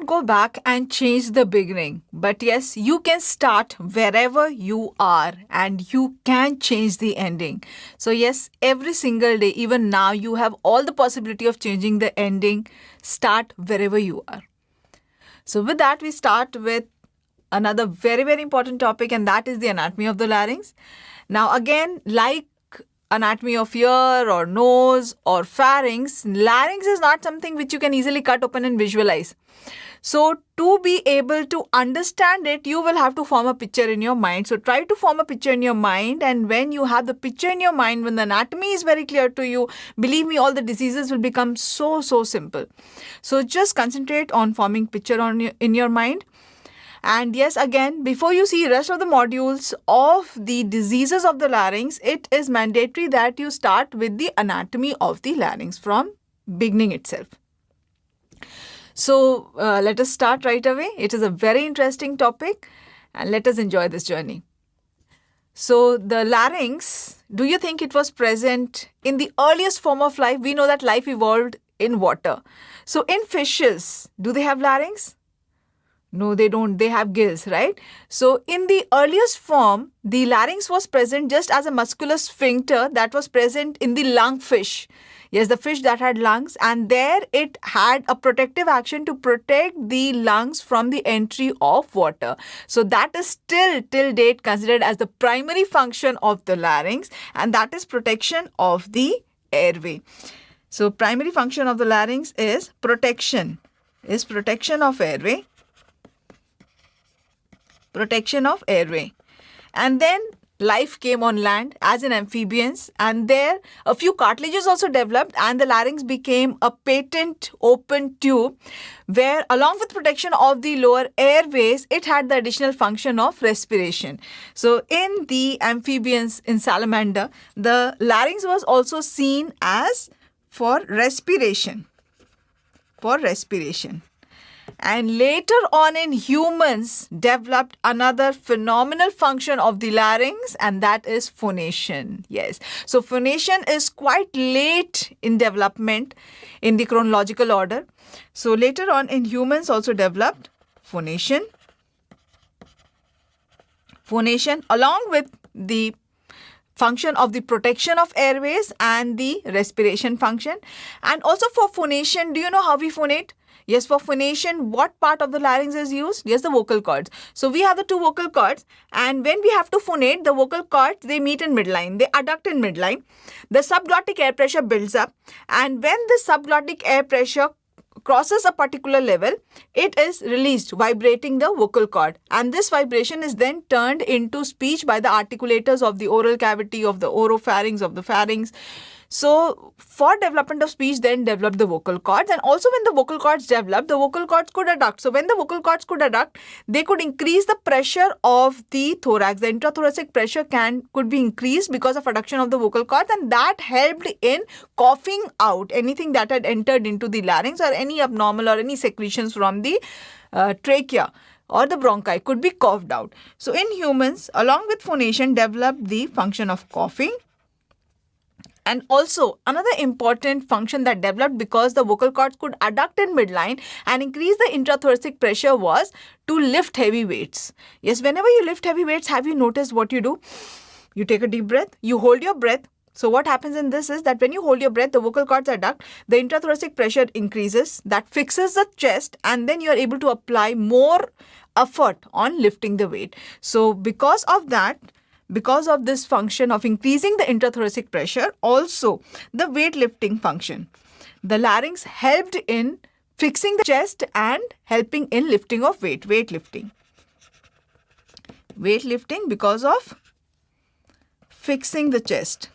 cannot go back and change the beginning. But yes, you can start wherever you are and you can change the ending. So yes, every single day, even now, you have all the possibility of changing the ending. Start wherever you are. So with that, we start with another very, very important topic, and that is the anatomy of the larynx. Now again, like anatomy of ear or nose or pharynx, larynx is not something which you can easily cut open and visualize. So to be able to understand it, you will have to form a picture in your mind. So try to form a picture in your mind, and when you have the picture in your mind, when the anatomy is very clear to you, believe me, all the diseases will become so simple. So just concentrate on forming picture in your mind. And yes, again, before you see rest of the modules of the diseases of the larynx, it is mandatory that you start with the anatomy of the larynx from beginning itself. So let us start right away. It is a very interesting topic and let us enjoy this journey. So the larynx, do you think it was present in the earliest form of life? We know that life evolved in water. So in fishes, do they have larynx? No, they don't. They have gills, right? So in the earliest form, the larynx was present just as a muscular sphincter that was present in the lungfish. Yes, the fish that had lungs, and there it had a protective action to protect the lungs from the entry of water. So that is still till date considered as the primary function of the larynx, and that is protection of the airway. So primary function of the larynx is protection of airway. Protection of airway. And then life came on land as in amphibians, and there a few cartilages also developed, and the larynx became a patent open tube where, along with protection of the lower airways, it had the additional function of respiration. So in the amphibians, in salamander, the larynx was also seen as for respiration. And later on in humans developed another phenomenal function of the larynx, and that is phonation. Yes. So phonation is quite late in development in the chronological order. So later on in humans also developed phonation. Phonation along with the function of the protection of airways and the respiration function. And also for phonation, do you know how we phonate? Yes, for phonation, what part of the larynx is used? Yes, the vocal cords. So we have the two vocal cords, and when we have to phonate, the vocal cords, they meet in midline. They adduct in midline. The subglottic air pressure builds up, and when the subglottic air pressure crosses a particular level, it is released, vibrating the vocal cord. And this vibration is then turned into speech by the articulators of the oral cavity, of the oropharynx, of the pharynx. So for development of speech, then develop the vocal cords. And also when the vocal cords develop, the vocal cords could adduct. So when the vocal cords could adduct, they could increase the pressure of the thorax. The intrathoracic pressure could be increased because of adduction of the vocal cords, and that helped in coughing out anything that had entered into the larynx, or any abnormal or any secretions from the trachea or the bronchi could be coughed out. So in humans, along with phonation, developed the function of coughing. And also another important function that developed because the vocal cords could adduct in midline and increase the intrathoracic pressure was to lift heavy weights. Yes, whenever you lift heavy weights, have you noticed what you do? You take a deep breath, you hold your breath. So what happens in this is that when you hold your breath, the vocal cords adduct, the intrathoracic pressure increases, that fixes the chest, and then you are able to apply more effort on lifting the weight. So because of this function of increasing the intrathoracic pressure, also the weightlifting function, the larynx helped in fixing the chest and helping in lifting of weight, weightlifting because of fixing the chest,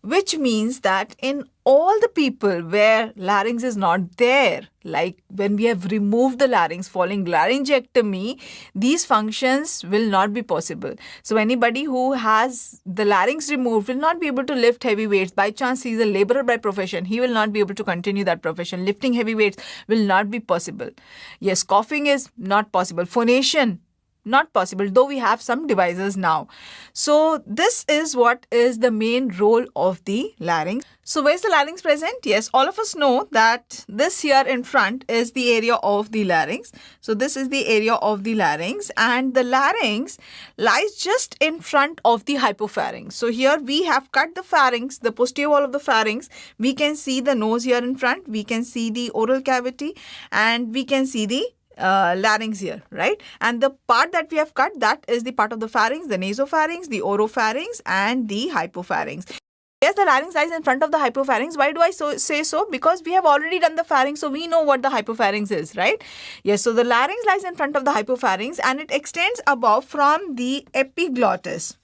which means that in all the people where larynx is not there, like when we have removed the larynx following laryngectomy, these functions will not be possible. So anybody who has the larynx removed will not be able to lift heavy weights. By chance, he is a laborer by profession, he will not be able to continue that profession. Lifting heavy weights will not be possible. Yes, coughing is not possible. Phonation Not possible, though we have some devices now. So this is what is the main role of the larynx. So where's the larynx present? Yes, all of us know that this here in front is the area of the larynx. So this is the area of the larynx, and the larynx lies just in front of the hypopharynx. So here we have cut the pharynx, the posterior wall of the pharynx. We can see the nose here in front. We can see the oral cavity, and we can see the larynx here, right? And the part that we have cut, that is the part of the pharynx, the nasopharynx, the oropharynx, and the hypopharynx. Yes, the larynx lies in front of the hypopharynx. Why do I say so? Because we have already done the pharynx, so we know what the hypopharynx is, right? Yes, so the larynx lies in front of the hypopharynx, and it extends above from the epiglottis.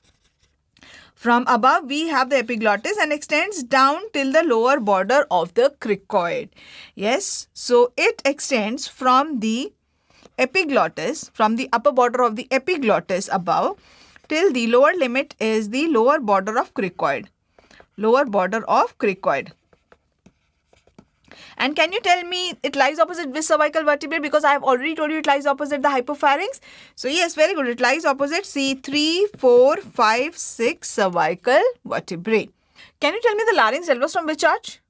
From above, we have the epiglottis and extends down till the lower border of the cricoid. Yes, so it extends from the epiglottis, from the upper border of the epiglottis above, till the lower limit is the lower border of cricoid. Lower border of cricoid. And can you tell me it lies opposite which cervical vertebrae? Because I have already told you it lies opposite the hypopharynx. So yes, very good. It lies opposite C3, 4, 5, 6 cervical vertebrae. Can you tell me the larynx develops from which arch?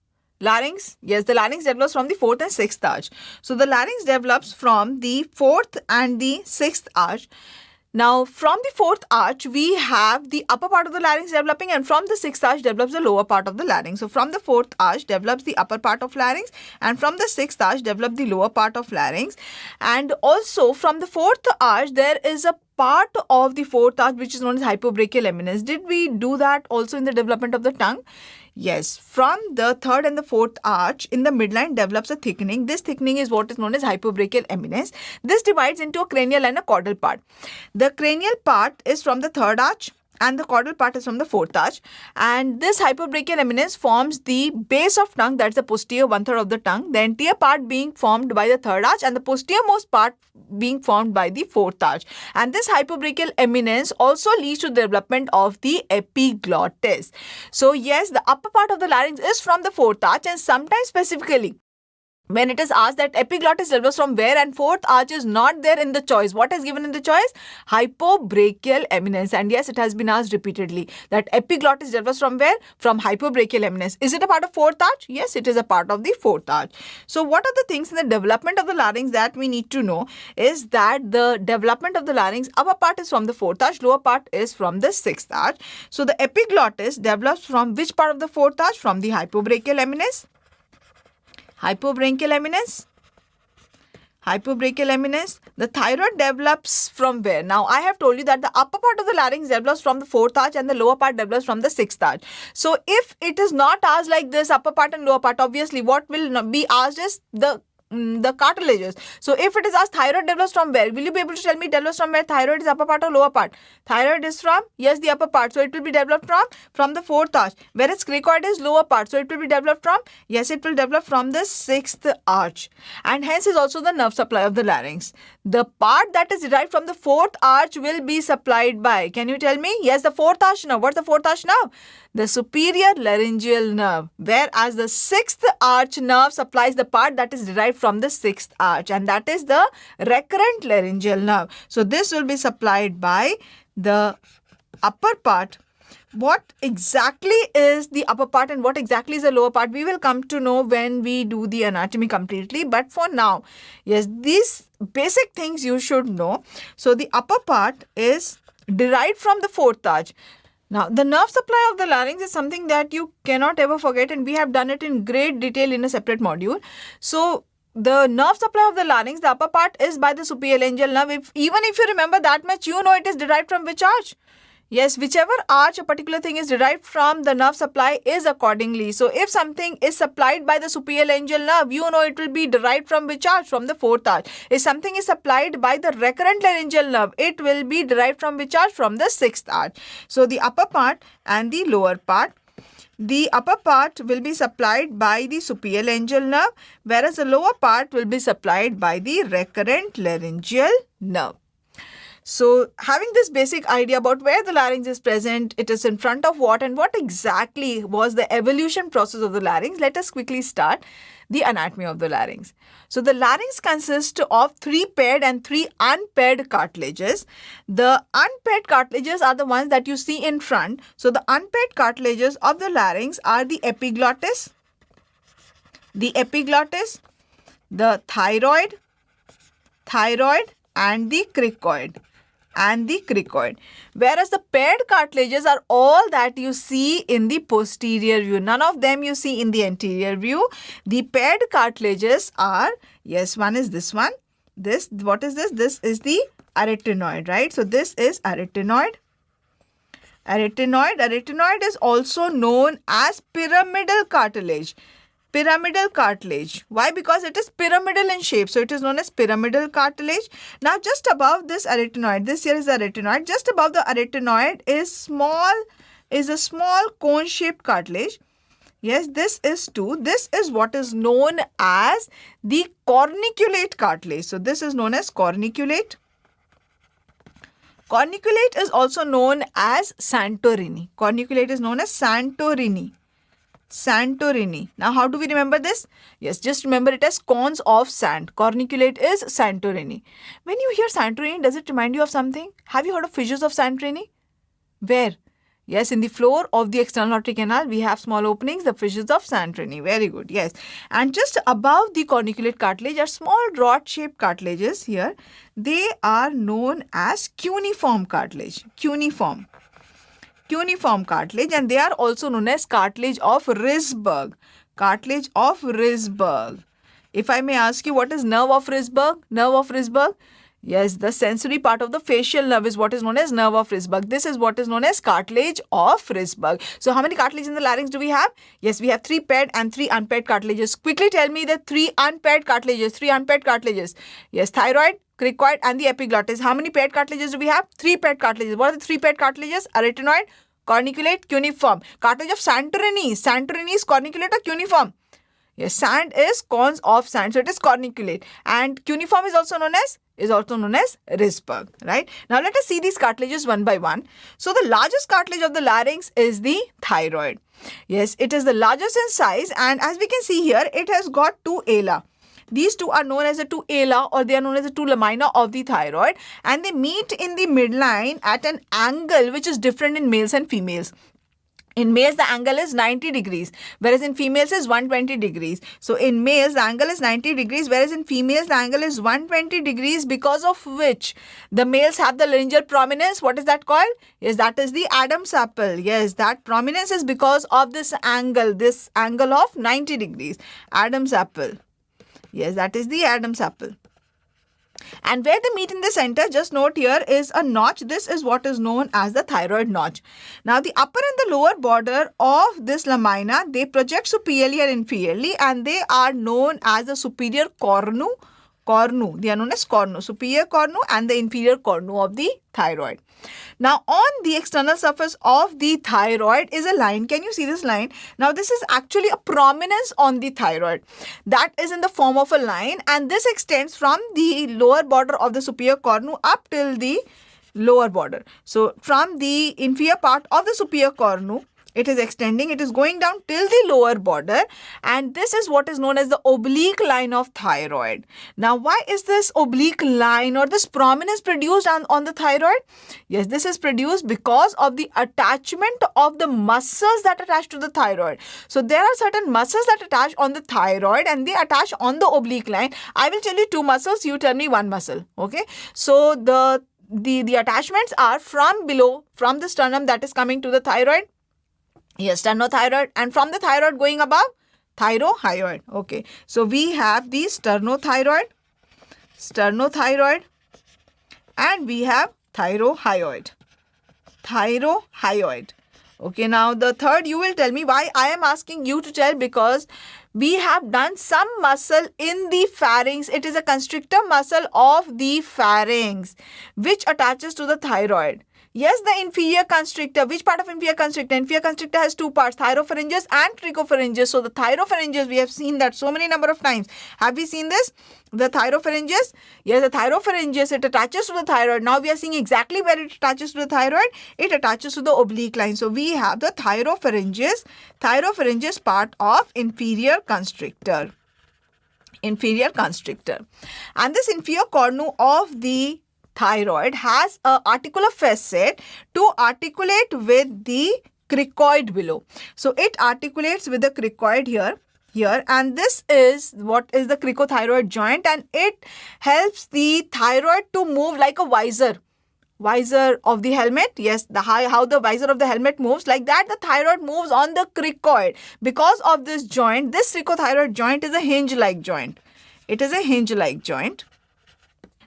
Larynx, yes, the larynx develops from the 4th and 6th arch. So the larynx develops from the 4th and the 6th arch. Now, from the 4th arch, we have the upper part of the larynx developing, and from the 6th arch develops the lower part of the larynx. So, from the 4th arch develops the upper part of larynx, and from the 6th arch develops the lower part of larynx. And also, from the 4th arch, there is a part of the 4th arch which is known as hypobrachial eminence. Did we do that also in the development of the tongue? Yes, from the 3rd and the 4th arch, in the midline develops a thickening. This thickening is what is known as hypobrachial eminence. This divides into a cranial and a caudal part. The cranial part is from the 3rd arch, and the caudal part is from the 4th arch. And this hypobrachial eminence forms the base of tongue, that's the posterior 1/3 of the tongue. The anterior part being formed by the 3rd arch, and the posterior most part being formed by the 4th arch. And this hypobrachial eminence also leads to the development of the epiglottis. So yes, the upper part of the larynx is from the 4th arch, and sometimes specifically when it is asked that epiglottis develops from where and 4th arch is not there in the choice. What is given in the choice? Hypobrachial eminence. And yes, it has been asked repeatedly that epiglottis develops from where? From hypobrachial eminence. Is it a part of 4th arch? Yes, it is a part of the 4th arch. So what are the things in the development of the larynx that we need to know is that the development of the larynx, upper part is from the 4th arch, lower part is from the 6th arch. So the epiglottis develops from which part of the 4th arch? From the hypobrachial eminence. Hypobrachial eminence. Hypobrachial eminence. The thyroid develops from where? Now, I have told you that the upper part of the larynx develops from the 4th arch and the lower part develops from the 6th arch. So, if it is not asked like this, upper part and lower part, obviously what will be asked is the cartilages. So if it is asked thyroid develops from where, will you be able to tell me develops from where? Thyroid is upper part or lower part? Thyroid is from, yes, the upper part. So it will be developed from the 4th arch. Whereas cricoid is lower part. So it will be developed from, yes, it will develop from the 6th arch. And hence is also the nerve supply of the larynx. The part that is derived from the 4th arch will be supplied by, can you tell me? Yes, the 4th arch nerve. What's the 4th arch nerve? The superior laryngeal nerve. Whereas the 6th arch nerve supplies the part that is derived from the 6th arch, and that is the recurrent laryngeal nerve. So this will be supplied by the upper part. What exactly is the upper part and what exactly is the lower part, we will come to know when we do the anatomy completely. But for now, yes, these basic things you should know. So the upper part is derived from the 4th arch. Now, the nerve supply of the larynx is something that you cannot ever forget, and we have done it in great detail in a separate module. So, the nerve supply of the larynx, the upper part is by the superior laryngeal nerve. Even if you remember that much, you know it is derived from which arch? Yes, whichever arch a particular thing is derived from, the nerve supply is accordingly. So, if something is supplied by the superior laryngeal nerve, you know it will be derived from which arch? From the 4th arch. If something is supplied by the recurrent laryngeal nerve, it will be derived from which arch? From the 6th arch. So, the upper part and the lower part. The upper part will be supplied by the superior laryngeal nerve, whereas the lower part will be supplied by the recurrent laryngeal nerve. So having this basic idea about where the larynx is present, it is in front of what, and what exactly was the evolution process of the larynx, let us quickly start the anatomy of the larynx. So the larynx consists of 3 paired and 3 unpaired cartilages. The unpaired cartilages are the ones that you see in front. So the unpaired cartilages of the larynx are the epiglottis, the thyroid, and the cricoid. Whereas the paired cartilages are all that you see in the posterior view. None of them you see in the anterior view. The paired cartilages are, yes, one is this one. What is this? This is the arytenoid, right? So this is arytenoid. Arytenoid is also known as pyramidal cartilage. Why? Because it is pyramidal in shape. So it is known as pyramidal cartilage. Now just above this arytenoid, this here is the arytenoid. Just above the arytenoid is a small cone-shaped cartilage. Yes, this is 2. This is what is known as the corniculate cartilage. So this is known as corniculate. Corniculate is also known as Santorini. Corniculate is known as Santorini. Now, how do we remember this? Yes, just remember it as cones of sand. Corniculate is Santorini. When you hear Santorini, does it remind you of something? Have you heard of fissures of Santorini? Where? Yes, in the floor of the external aortic canal, we have small openings, the fissures of Santorini. Very good, yes. And just above the corniculate cartilage are small rod-shaped cartilages here. They are known as cuneiform cartilage. Cuneiform cartilage, and they are also known as cartilage of Risberg. If I may ask you, what is nerve of Risberg? Yes, the sensory part of the facial nerve is what is known as nerve of Risberg. This is what is known as cartilage of Risberg. So how many cartilages in the larynx do we have? Yes, we have 3 paired and 3 unpaired cartilages. Quickly tell me the 3 unpaired cartilages. Yes, thyroid, cricoid, and the epiglottis. How many paired cartilages do we have? 3 paired cartilages. What are the 3 paired cartilages? Arytenoid, corniculate, cuneiform. Cartilage of Santorini. Santorini is corniculate or cuneiform? Yes, sand is cones of sand, so it is corniculate. And cuneiform is also known as Risberg, right? Now let us see these cartilages one by one. So the largest cartilage of the larynx is the thyroid. Yes, it is the largest in size, and as we can see here, it has got 2 ala. These 2 are known as the 2 ala, or they are known as the 2 lamina of the thyroid, and they meet in the midline at an angle which is different in males and females. In males, the angle is 90 degrees, whereas in females is 120 degrees. So in males, the angle is 90 degrees, whereas in females, the angle is 120 degrees, because of which the males have the laryngeal prominence. What is that called? Yes, that is the Adam's apple. Yes, that prominence is because of this angle of 90 degrees. Adam's apple. Yes, that is the Adam's apple. And where they meet in the center, just note here is a notch. This is what is known as the thyroid notch. Now, the upper and the lower border of this lamina, they project superiorly and inferiorly, and they are known as the superior cornu. They are known as cornu, superior cornu and the inferior cornu of the thyroid. Now, on the external surface of the thyroid is a line. Can you see this line? Now, this is actually a prominence on the thyroid that is in the form of a line, and this extends from the lower border of the superior cornu up till the lower border. So, from the inferior part of the superior cornu, it is extending, it is going down till the lower border, and this is what is known as the oblique line of thyroid. Now, why is this oblique line or this prominence produced on the thyroid? Yes, this is produced because of the attachment of the muscles that attach to the thyroid. So, there are certain muscles that attach on the thyroid and they attach on the oblique line. I will tell you 2 muscles, you tell me 1 muscle. Okay. So, the attachments are from below, from the sternum that is coming to the thyroid. Yes, sternothyroid, and from the thyroid going above, thyrohyoid. Okay, so we have the sternothyroid, and we have thyrohyoid. Okay, now the third, you will tell me why I am asking you to tell, because we have done some muscle in the pharynx. It is a constrictor muscle of the pharynx which attaches to the thyroid. Yes, the inferior constrictor. Which part of inferior constrictor? Inferior constrictor has two parts, thyropharyngeus and cricopharyngeus. So the thyropharyngeus, we have seen that so many number of times. Have we seen this? The thyropharyngeus? Yes, the thyropharyngeus, it attaches to the thyroid. Now we are seeing exactly where it attaches to the thyroid. It attaches to the oblique line. So we have the thyropharyngeus part of inferior constrictor. Inferior constrictor. And this inferior cornu of the thyroid has a articular facet to articulate with the cricoid below. So it articulates with the cricoid here, and this is what is the cricothyroid joint, and it helps the thyroid to move like a visor of the helmet. Yes, how the visor of the helmet moves, like that the thyroid moves on the cricoid. Because of this joint, this cricothyroid joint is a hinge-like joint. It is a hinge-like joint.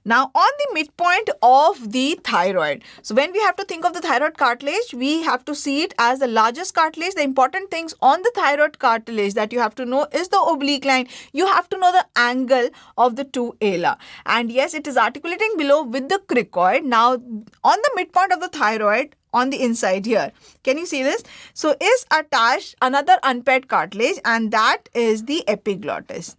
Now, on the midpoint of the thyroid, so when we have to think of the thyroid cartilage, we have to see it as the largest cartilage. The important things on the thyroid cartilage that you have to know is the oblique line. You have to know the angle of the two ala. And yes, it is articulating below with the cricoid. Now, on the midpoint of the thyroid, on the inside here, can you see this? So is attached another unpaired cartilage, and that is the epiglottis.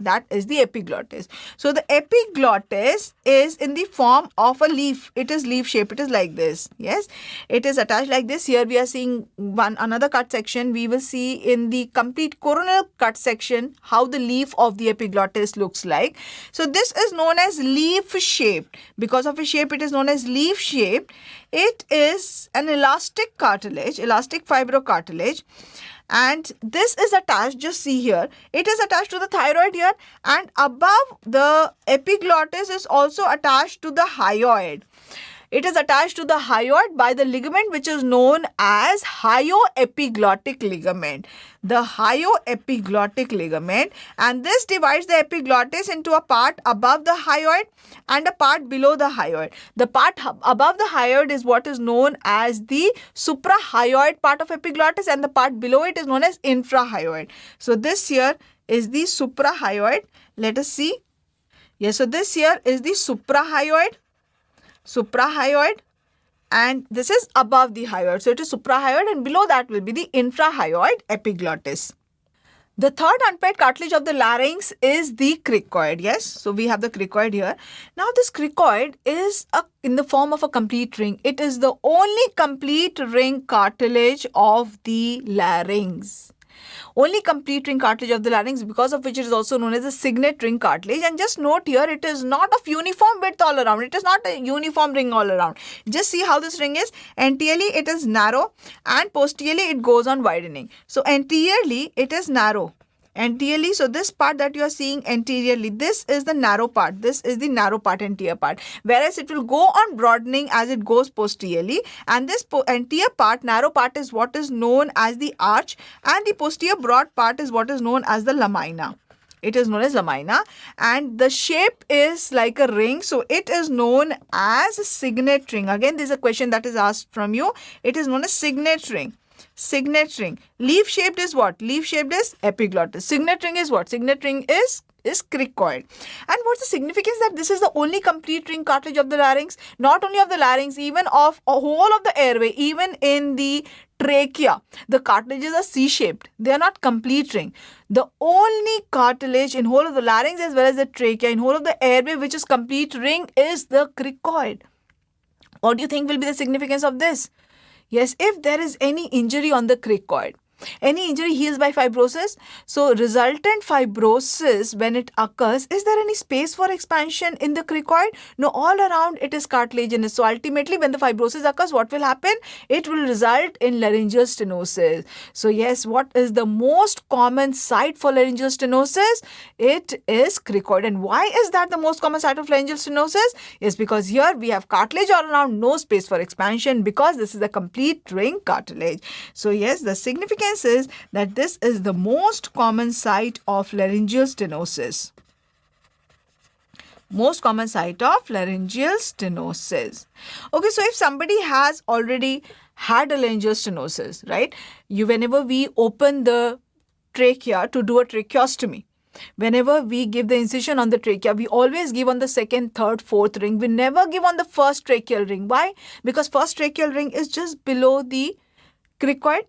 So the epiglottis is in the form of a leaf. It is leaf shape. It is like this. Yes, it is attached like this. Here we are seeing another cut section. We will see in the complete coronal cut section how the leaf of the epiglottis looks like. So this is known as leaf shaped. Because of its shape, it is known as leaf shaped. It is an elastic cartilage, elastic fibrocartilage, and this is attached, just see here, it is attached to the thyroid here, and above the epiglottis is also attached to the hyoid. It is attached to the hyoid by the ligament which is known as hyoepiglottic ligament. The hyoepiglottic ligament, and this divides the epiglottis into a part above the hyoid and a part below the hyoid. The part above the hyoid is what is known as the suprahyoid part of epiglottis, and the part below it is known as infrahyoid. So this here is the suprahyoid. Let us see. Yes, so this here is the suprahyoid, and this is above the hyoid. So it is suprahyoid, and below that will be the infrahyoid epiglottis. The third unpaired cartilage of the larynx is the cricoid. Yes, so we have the cricoid here. Now this cricoid is in the form of a complete ring. It is the only complete ring cartilage of the larynx. Only complete ring cartilage of the larynx, because of which it is also known as the signet ring cartilage. And just note here, it is not of uniform width all around. It is not a uniform ring all around. Just see how this ring is. Anteriorly it is narrow, and posteriorly it goes on widening. So anteriorly it is narrow. Anteriorly, so this part that you are seeing anteriorly, this is the narrow part. This is the narrow part, anterior part. Whereas it will go on broadening as it goes posteriorly. And this anterior part, narrow part, is what is known as the arch. And the posterior broad part is what is known as the lamina. It is known as lamina. And the shape is like a ring. So it is known as a signet ring. Again, this is a question that is asked from you. It is known as signet ring. Signet ring. Leaf shaped is what? Leaf shaped is epiglottis. Signet ring is what? Signet ring is cricoid. And what's the significance that this is the only complete ring cartilage of the larynx? Not only of the larynx, even of a whole of the airway, even in the trachea. The cartilages are C-shaped. They are not complete ring. The only cartilage in whole of the larynx as well as the trachea, in whole of the airway which is complete ring, is the cricoid. What do you think will be the significance of this? Yes, if there is any injury on the cricoid, any injury heals by fibrosis. So resultant fibrosis, when it occurs, is there any space for expansion in the cricoid? No, all around it is cartilaginous. So ultimately when the fibrosis occurs, what will happen? It will result in laryngeal stenosis. So yes, what is the most common site for laryngeal stenosis? It is cricoid. And why is that the most common site of laryngeal stenosis? Yes, because here we have cartilage all around, no space for expansion, because this is a complete ring cartilage. So yes, the significance is that this is the most common site of laryngeal stenosis. Most common site of laryngeal stenosis. Okay, so if somebody has already had a laryngeal stenosis, right? Whenever we open the trachea to do a tracheostomy, Whenever we give the incision on the trachea, we always give on the second, third, fourth ring. We never give on the first tracheal ring. Why? Because first tracheal ring is just below the cricoid.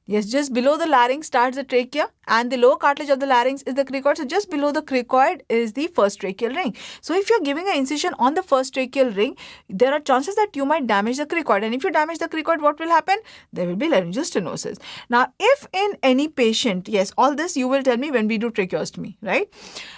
Yes, just below the larynx starts the trachea, and the lower cartilage of the larynx is the cricoid. So just below the cricoid is the first tracheal ring. So if you're giving an incision on the first tracheal ring, there are chances that you might damage the cricoid. And if you damage the cricoid, what will happen? There will be laryngeal stenosis. Now, if in any patient, yes, all this you will tell me when we do tracheostomy, right?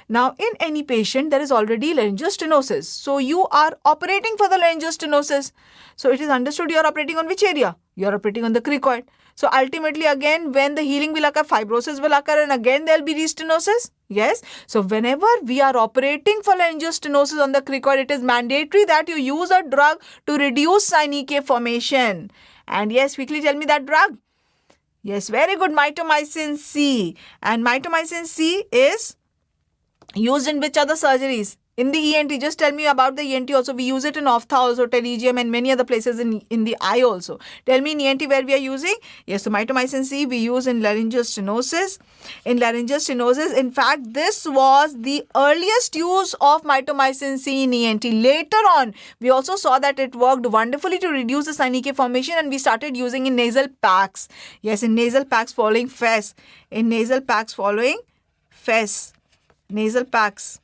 Now, in any patient, there is already laryngeal stenosis. So you are operating for the laryngeal stenosis. So it is understood you are operating on which area? You are operating on the cricoid. So ultimately, again, when the healing will occur, fibrosis will occur, and again there will be restenosis. Yes. So whenever we are operating for laryngeal stenosis on the cricoid, it is mandatory that you use a drug to reduce Synec formation. And yes, quickly tell me that drug. Yes, very good. Mitomycin C. And mitomycin C is used in which other surgeries? In the ENT, just tell me about the ENT also. We use it in ophtha also, pterygium and many other places in the eye also. Tell me in ENT where we are using. Yes, so mitomycin C we use in laryngeal stenosis. In laryngeal stenosis, in fact, this was the earliest use of mitomycin C in ENT. Later on, we also saw that it worked wonderfully to reduce the Synec formation, and we started using in nasal packs. Yes, in nasal packs following FES. In nasal packs following FES. Nasal packs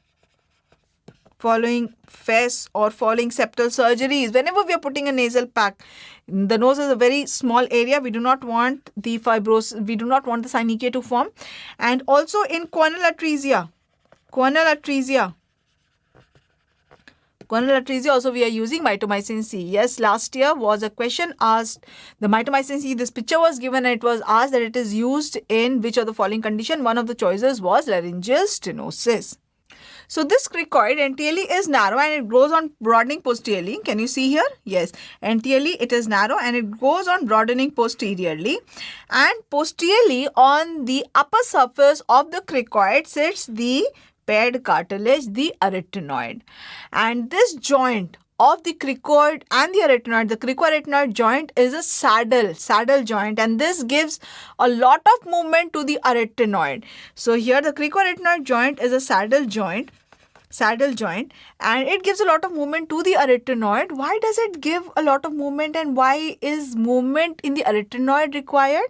following FES or following septal surgeries. Whenever we are putting a nasal pack, the nose is a very small area. We do not want the fibrosis, we do not want the Synec to form. And also in corneal atresia also we are using mitomycin C. Yes, last year was a question asked. The mitomycin C, this picture was given and it was asked that it is used in which of the following condition. One of the choices was laryngeal stenosis. So this cricoid anteriorly is narrow and it goes on broadening posteriorly. Can you see here? Yes. Anteriorly it is narrow and it goes on broadening posteriorly. And posteriorly on the upper surface of the cricoid sits the paired cartilage, the arytenoid. And this joint of the cricoid and the arytenoid, the cricoarytenoid joint is a saddle joint, and this gives a lot of movement to the arytenoid. So here the cricoarytenoid joint is a saddle joint, and it gives a lot of movement to the arytenoid. Why does it give a lot of movement, and why is movement in the arytenoid required?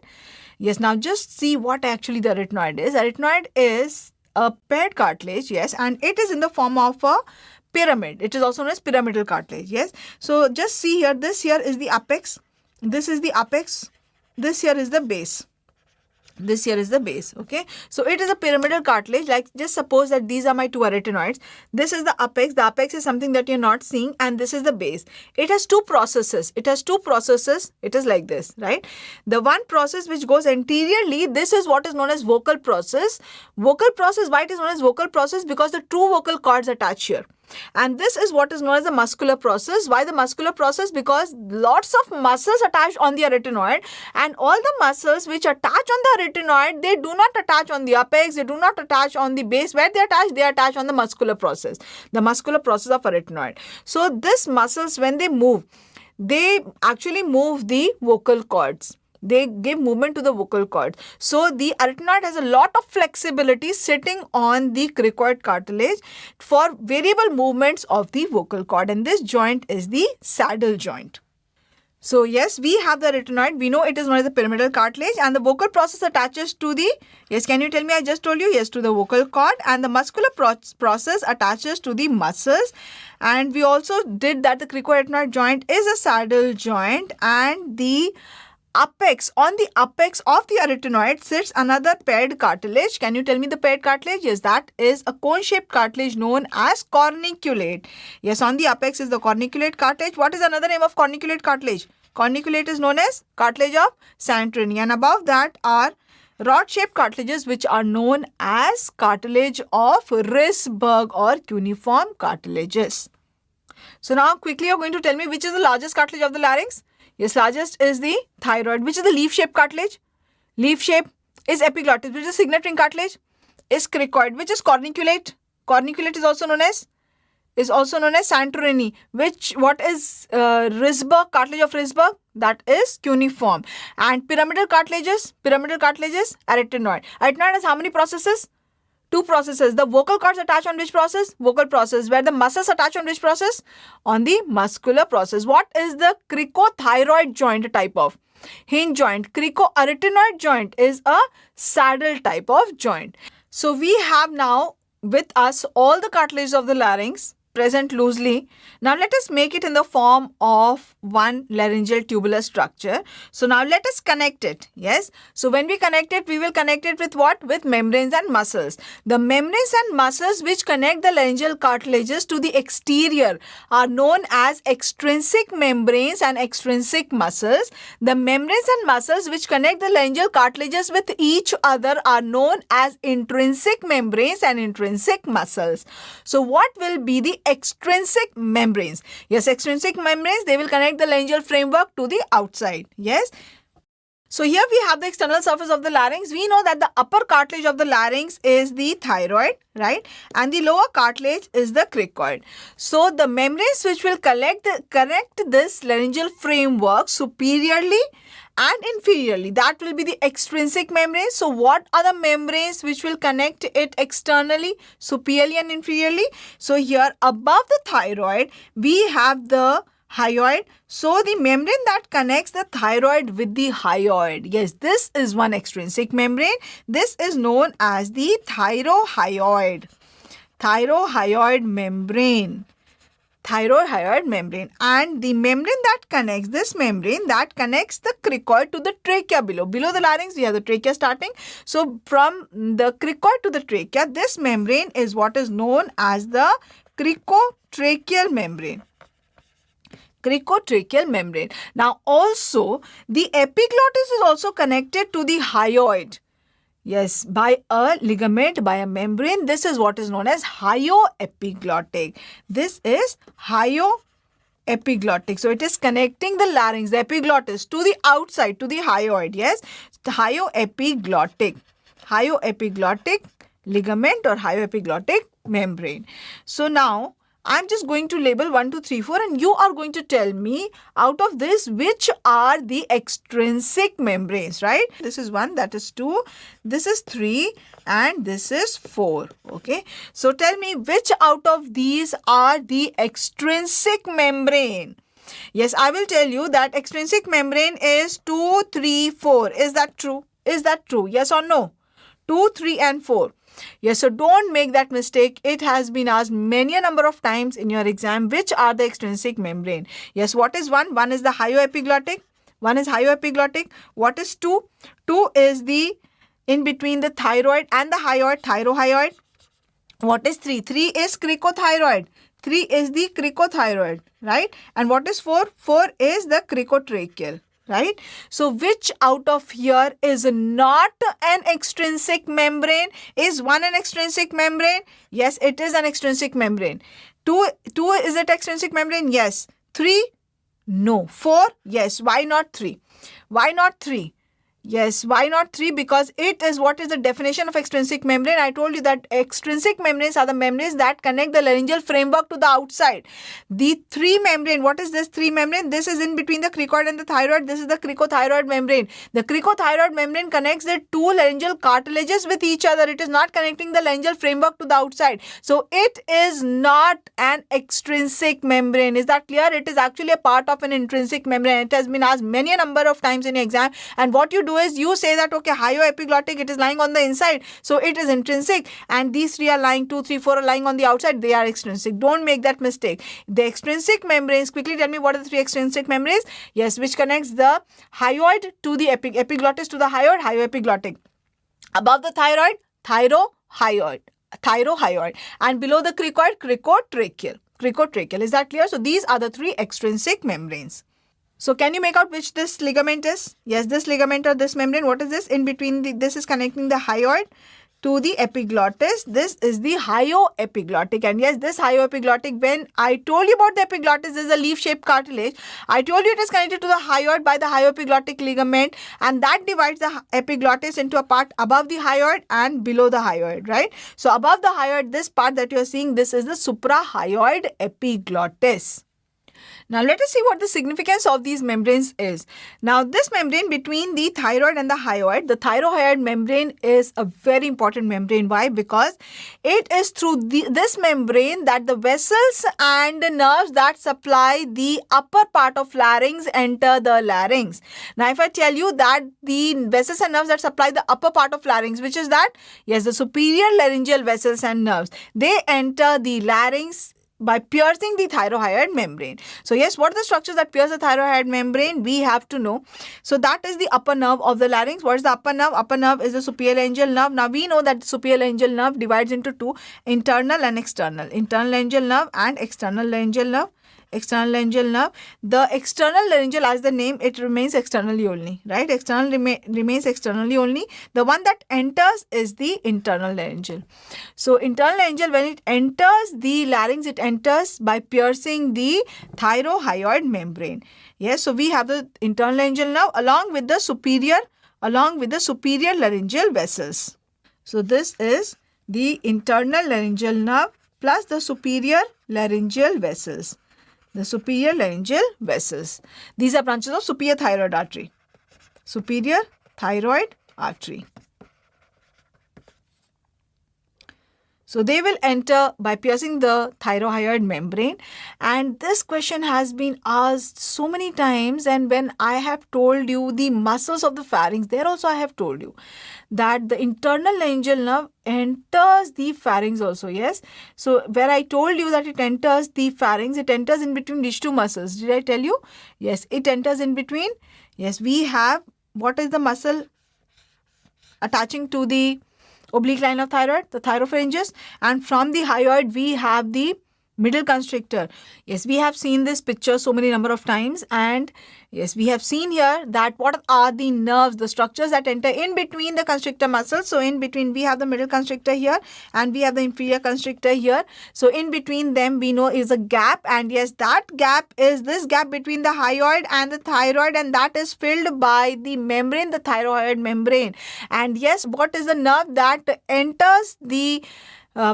Yes, now just see what actually the arytenoid is. Arytenoid is a paired cartilage, yes, and it is in the form of a pyramid. It is also known as pyramidal cartilage. Yes. So just see here, this here is the apex. This is the apex. This here is the base. This here is the base. Okay. So it is a pyramidal cartilage. Like just suppose that these are my two arytenoids. This is the apex. The apex is something that you're not seeing, and this is the base. It has two processes. It is like this, right? The one process which goes anteriorly, this is what is known as vocal process. Vocal process, why it is known as vocal process? Because the two vocal cords attach here. And this is what is known as the muscular process. Why the muscular process? Because lots of muscles attach on the arytenoid, and all the muscles which attach on the arytenoid, they do not attach on the apex, they do not attach on the base. Where they attach on the muscular process, the muscular process of arytenoid. So these muscles, when they move, they actually move the vocal cords. They give movement to the vocal cords. So the arytenoid has a lot of flexibility sitting on the cricoid cartilage for variable movements of the vocal cord, and this joint is the saddle joint. So yes, we have the arytenoid. We know it is known as the pyramidal cartilage, and the vocal process attaches to the, yes, can you tell me, I just told you, yes, to the vocal cord, and the muscular process attaches to the muscles. And we also did that the cricoarytenoid joint is a saddle joint, and the apex, on the apex of the arytenoid sits another paired cartilage. Can you tell me the paired cartilage? Yes, that is a cone-shaped cartilage known as corniculate. Yes, on the apex is the corniculate cartilage. What is another name of corniculate cartilage? Corniculate is known as cartilage of Santorini, and above that are rod-shaped cartilages which are known as cartilage of Risberg or cuneiform cartilages. So now quickly you're going to tell me which is the largest cartilage of the larynx. Yes, largest is the thyroid. Which is the leaf-shaped cartilage? Leaf shape is epiglottis. Which is signet ring cartilage? Is cricoid. Which is corniculate? Corniculate is also known as Santorini. What is Risberg, cartilage of Risberg? That is cuneiform. And pyramidal cartilages? Arytenoid. Arytenoid has how many processes? two processes. The vocal cords attach on which process? Vocal process. Where the muscles attach on which process? On the muscular process. What is the cricothyroid joint type of? Hinge joint. Cricoarytenoid joint is a saddle type of joint. So we have now with us all the cartilage of the larynx present loosely. Now let us make it in the form of one laryngeal tubular structure. So now let us connect it. Yes. So when we connect it, we will connect it with what? With membranes and muscles. The membranes and muscles which connect the laryngeal cartilages to the exterior are known as extrinsic membranes and extrinsic muscles. The membranes and muscles which connect the laryngeal cartilages with each other are known as intrinsic membranes and intrinsic muscles. So what will be the extrinsic membranes? Yes, extrinsic membranes, they will connect the laryngeal framework to the outside. Yes. So here we have the external surface of the larynx. We know that the upper cartilage of the larynx is the thyroid, right? And the lower cartilage is the cricoid. So the membranes which will connect this laryngeal framework superiorly and inferiorly, that will be the extrinsic membranes. So what are the membranes which will connect it externally, superiorly and inferiorly? So here above the thyroid, we have the hyoid. So the membrane that connects the thyroid with the hyoid. Yes, this is one extrinsic membrane. This is known as the thyrohyoid. Thyrohyoid membrane. Thyrohyoid membrane. And the membrane that connects, this membrane that connects the cricoid to the trachea below. Below the larynx, we have the trachea starting. So from the cricoid to the trachea, this membrane is what is known as the cricotracheal membrane. Cricotracheal membrane. Now also the epiglottis is also connected to the hyoid. Yes, by a ligament, by a membrane. This is what is known as hyoepiglottic. This is hyoepiglottic. So it is connecting the larynx, the epiglottis, to the outside, to the hyoid. Yes, the hyoepiglottic. Hyoepiglottic ligament or hyoepiglottic membrane. So now I'm just going to label 1, 2, 3, 4 and you are going to tell me out of this which are the extrinsic membranes, right? This is 1, that is 2, this is 3 and this is 4. Okay. So tell me which out of these are the extrinsic membrane. Yes, I will tell you that extrinsic membrane is 2, 3, 4. Is that true? Is that true? Yes or no? 2, 3 and 4. Yes, so don't make that mistake. It has been asked many a number of times in your exam. Which are the extrinsic membrane? Yes, what is 1? 1 is the hyoepiglottic. 1 is hyoepiglottic. What is 2? 2 is the in between the thyroid and the hyoid, thyrohyoid. What is 3? 3 is cricothyroid. 3 is the cricothyroid, right? And what is 4? 4 is the cricotracheal. Right? So which out of here is not an extrinsic membrane? Is 1 an extrinsic membrane? Yes, it is an extrinsic membrane. 2 is it extrinsic membrane? Yes. 3? No. 4? Yes. Why not 3? Why not 3? Yes, why not 3? Because it is what is the definition of extrinsic membrane. I told you that extrinsic membranes are the membranes that connect the laryngeal framework to the outside. The 3 membrane, what is this 3 membrane? This is in between the cricoid and the thyroid. This is the cricothyroid membrane. The cricothyroid membrane connects the 2 laryngeal cartilages with each other. It is not connecting the laryngeal framework to the outside. So it is not an extrinsic membrane. Is that clear? It is actually a part of an intrinsic membrane. It has been asked many a number of times in your exam. And what you do is you say that okay, hyoepiglottic, it is lying on the inside, so it is intrinsic, and these 3 are lying, 2, 3, 4 are lying on the outside, they are extrinsic. Don't make that mistake. The extrinsic membranes, quickly tell me what are the 3 extrinsic membranes? Yes, which connects the hyoid to the epiglottis to the hyoid, hyoepiglottic. Above the thyroid, thyrohyoid, and below the cricoid, cricotracheal. Is that clear? So these are the 3 extrinsic membranes. So can you make out which this ligament is? Yes, this ligament or this membrane. What is this? In between, this is connecting the hyoid to the epiglottis. This is the hyoepiglottic. And yes, this hyoepiglottic, when I told you about the epiglottis, this is a leaf-shaped cartilage. I told you it is connected to the hyoid by the hyoepiglottic ligament, and that divides the epiglottis into a part above the hyoid and below the hyoid, right? So above the hyoid, this part that you are seeing, this is the suprahyoid epiglottis. Now let us see what the significance of these membranes is. Now this membrane between the thyroid and the hyoid, the thyrohyoid membrane is a very important membrane. Why? Because it is through this membrane that the vessels and the nerves that supply the upper part of larynx enter the larynx. Now if I tell you that the vessels and nerves that supply the upper part of larynx, which is that? Yes, the superior laryngeal vessels and nerves, they enter the larynx by piercing the thyrohyoid membrane. So yes, what are the structures that pierce the thyrohyoid membrane? We have to know. So that is the upper nerve of the larynx. What is the upper nerve? Upper nerve is the superior laryngeal nerve. Now we know that the superior laryngeal nerve divides into two, internal and external. Internal laryngeal nerve and external laryngeal nerve. External laryngeal nerve. The external laryngeal, as the name, it remains externally only, right? External remains externally only. The one that enters is the internal laryngeal. So internal laryngeal, when it enters the larynx, it enters by piercing the thyrohyoid membrane. Yes, so we have the internal laryngeal nerve along with the superior laryngeal vessels. So this is the internal laryngeal nerve plus the superior laryngeal vessels. The superior laryngeal vessels. These are branches of superior thyroid artery. Superior thyroid artery. So they will enter by piercing the thyrohyoid membrane, and this question has been asked so many times, and when I have told you the muscles of the pharynx, there also I have told you that the internal laryngeal nerve enters the pharynx also, yes. So where I told you that it enters the pharynx, it enters in between these two muscles. Did I tell you? Yes, it enters in between. Yes, we have, what is the muscle attaching to the oblique line of thyroid? The thyropharyngeus. And from the hyoid, we have the middle constrictor. Yes, we have seen this picture so many number of times, and yes, we have seen here that what are the nerves, the structures that enter in between the constrictor muscles. So in between we have the middle constrictor here and we have the inferior constrictor here. So in between them we know is a gap, and yes, that gap is this gap between the hyoid and the thyroid, and that is filled by the membrane, the thyroid membrane. And yes, what is the nerve that enters the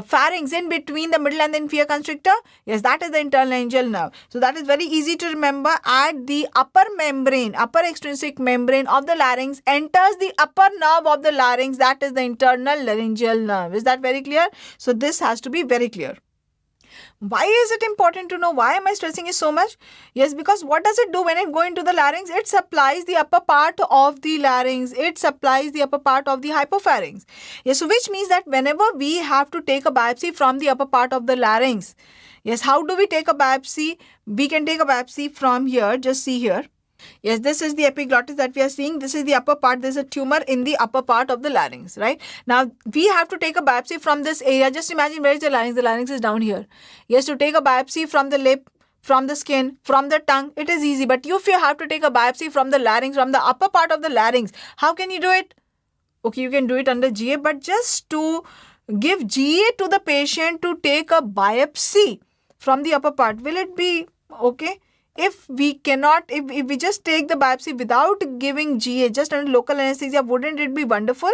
pharynx in between the middle and the inferior constrictor? Yes, that is the internal laryngeal nerve. So that is very easy to remember. At the upper membrane, upper extrinsic membrane of the larynx enters the upper nerve of the larynx, that is the internal laryngeal nerve. Is that very clear? So this has to be very clear. Why is it important to know? Why am I stressing it so much? Yes, because what does it do when it goes into the larynx? It supplies the upper part of the larynx. It supplies the upper part of the hypopharynx. Yes, so which means that whenever we have to take a biopsy from the upper part of the larynx, yes, how do we take a biopsy? We can take a biopsy from here. Just see here. Yes, this is the epiglottis that we are seeing. This is the upper part. There is a tumor in the upper part of the larynx, right? Now, we have to take a biopsy from this area. Just imagine, where is the larynx? The larynx is down here. Yes, to take a biopsy from the lip, from the skin, from the tongue, it is easy. But if you have to take a biopsy from the larynx, from the upper part of the larynx, how can you do it? Okay, you can do it under GA, but just to give GA to the patient to take a biopsy from the upper part, will it be okay? If we cannot, if we just take the biopsy without giving GA, just under local anesthesia, wouldn't it be wonderful?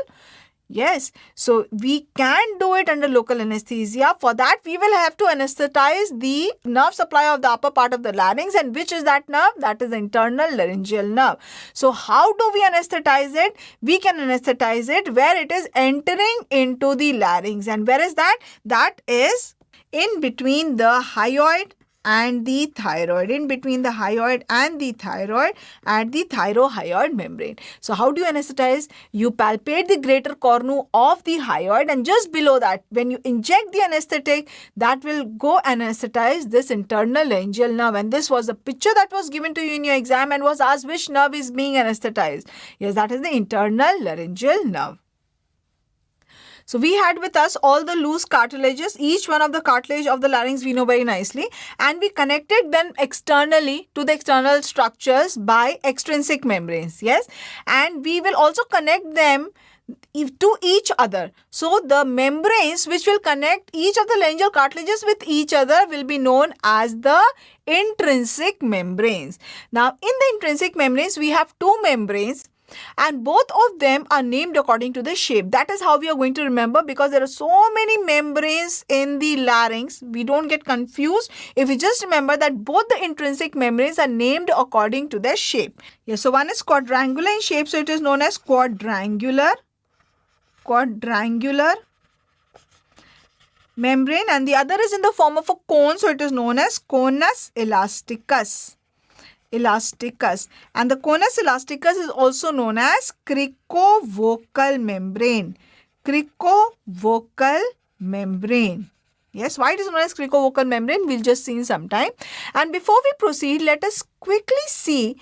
Yes. So we can do it under local anesthesia. For that, we will have to anesthetize the nerve supply of the upper part of the larynx. And which is that nerve? That is the internal laryngeal nerve. So how do we anesthetize it? We can anesthetize it where it is entering into the larynx. And where is that? That is in between the hyoid and the thyroid, in between the hyoid and the thyroid at the thyrohyoid membrane. So how do you anesthetize? You palpate the greater cornu of the hyoid, and just below that, when you inject the anesthetic, that will go anesthetize this internal laryngeal nerve. And this was the picture that was given to you in your exam and was asked which nerve is being anesthetized. Yes, that is the internal laryngeal nerve. So we had with us all the loose cartilages. Each one of the cartilage of the larynx we know very nicely, and we connected them externally to the external structures by extrinsic membranes. Yes, and we will also connect them to each other. So the membranes which will connect each of the laryngeal cartilages with each other will be known as the intrinsic membranes. Now in the intrinsic membranes we have two membranes. and both of them are named according to the shape. That is how we are going to remember, because there are so many membranes in the larynx. We don't get confused if we just remember that both the intrinsic membranes are named according to their shape. Yes, so one is quadrangular in shape, so it is known as quadrangular membrane, and the other is in the form of a cone, so it is known as conus elasticus. And the conus elasticus is also known as cricovocal membrane. Yes, why it is known as cricovocal membrane, we'll just see in some time. And before we proceed, let us quickly see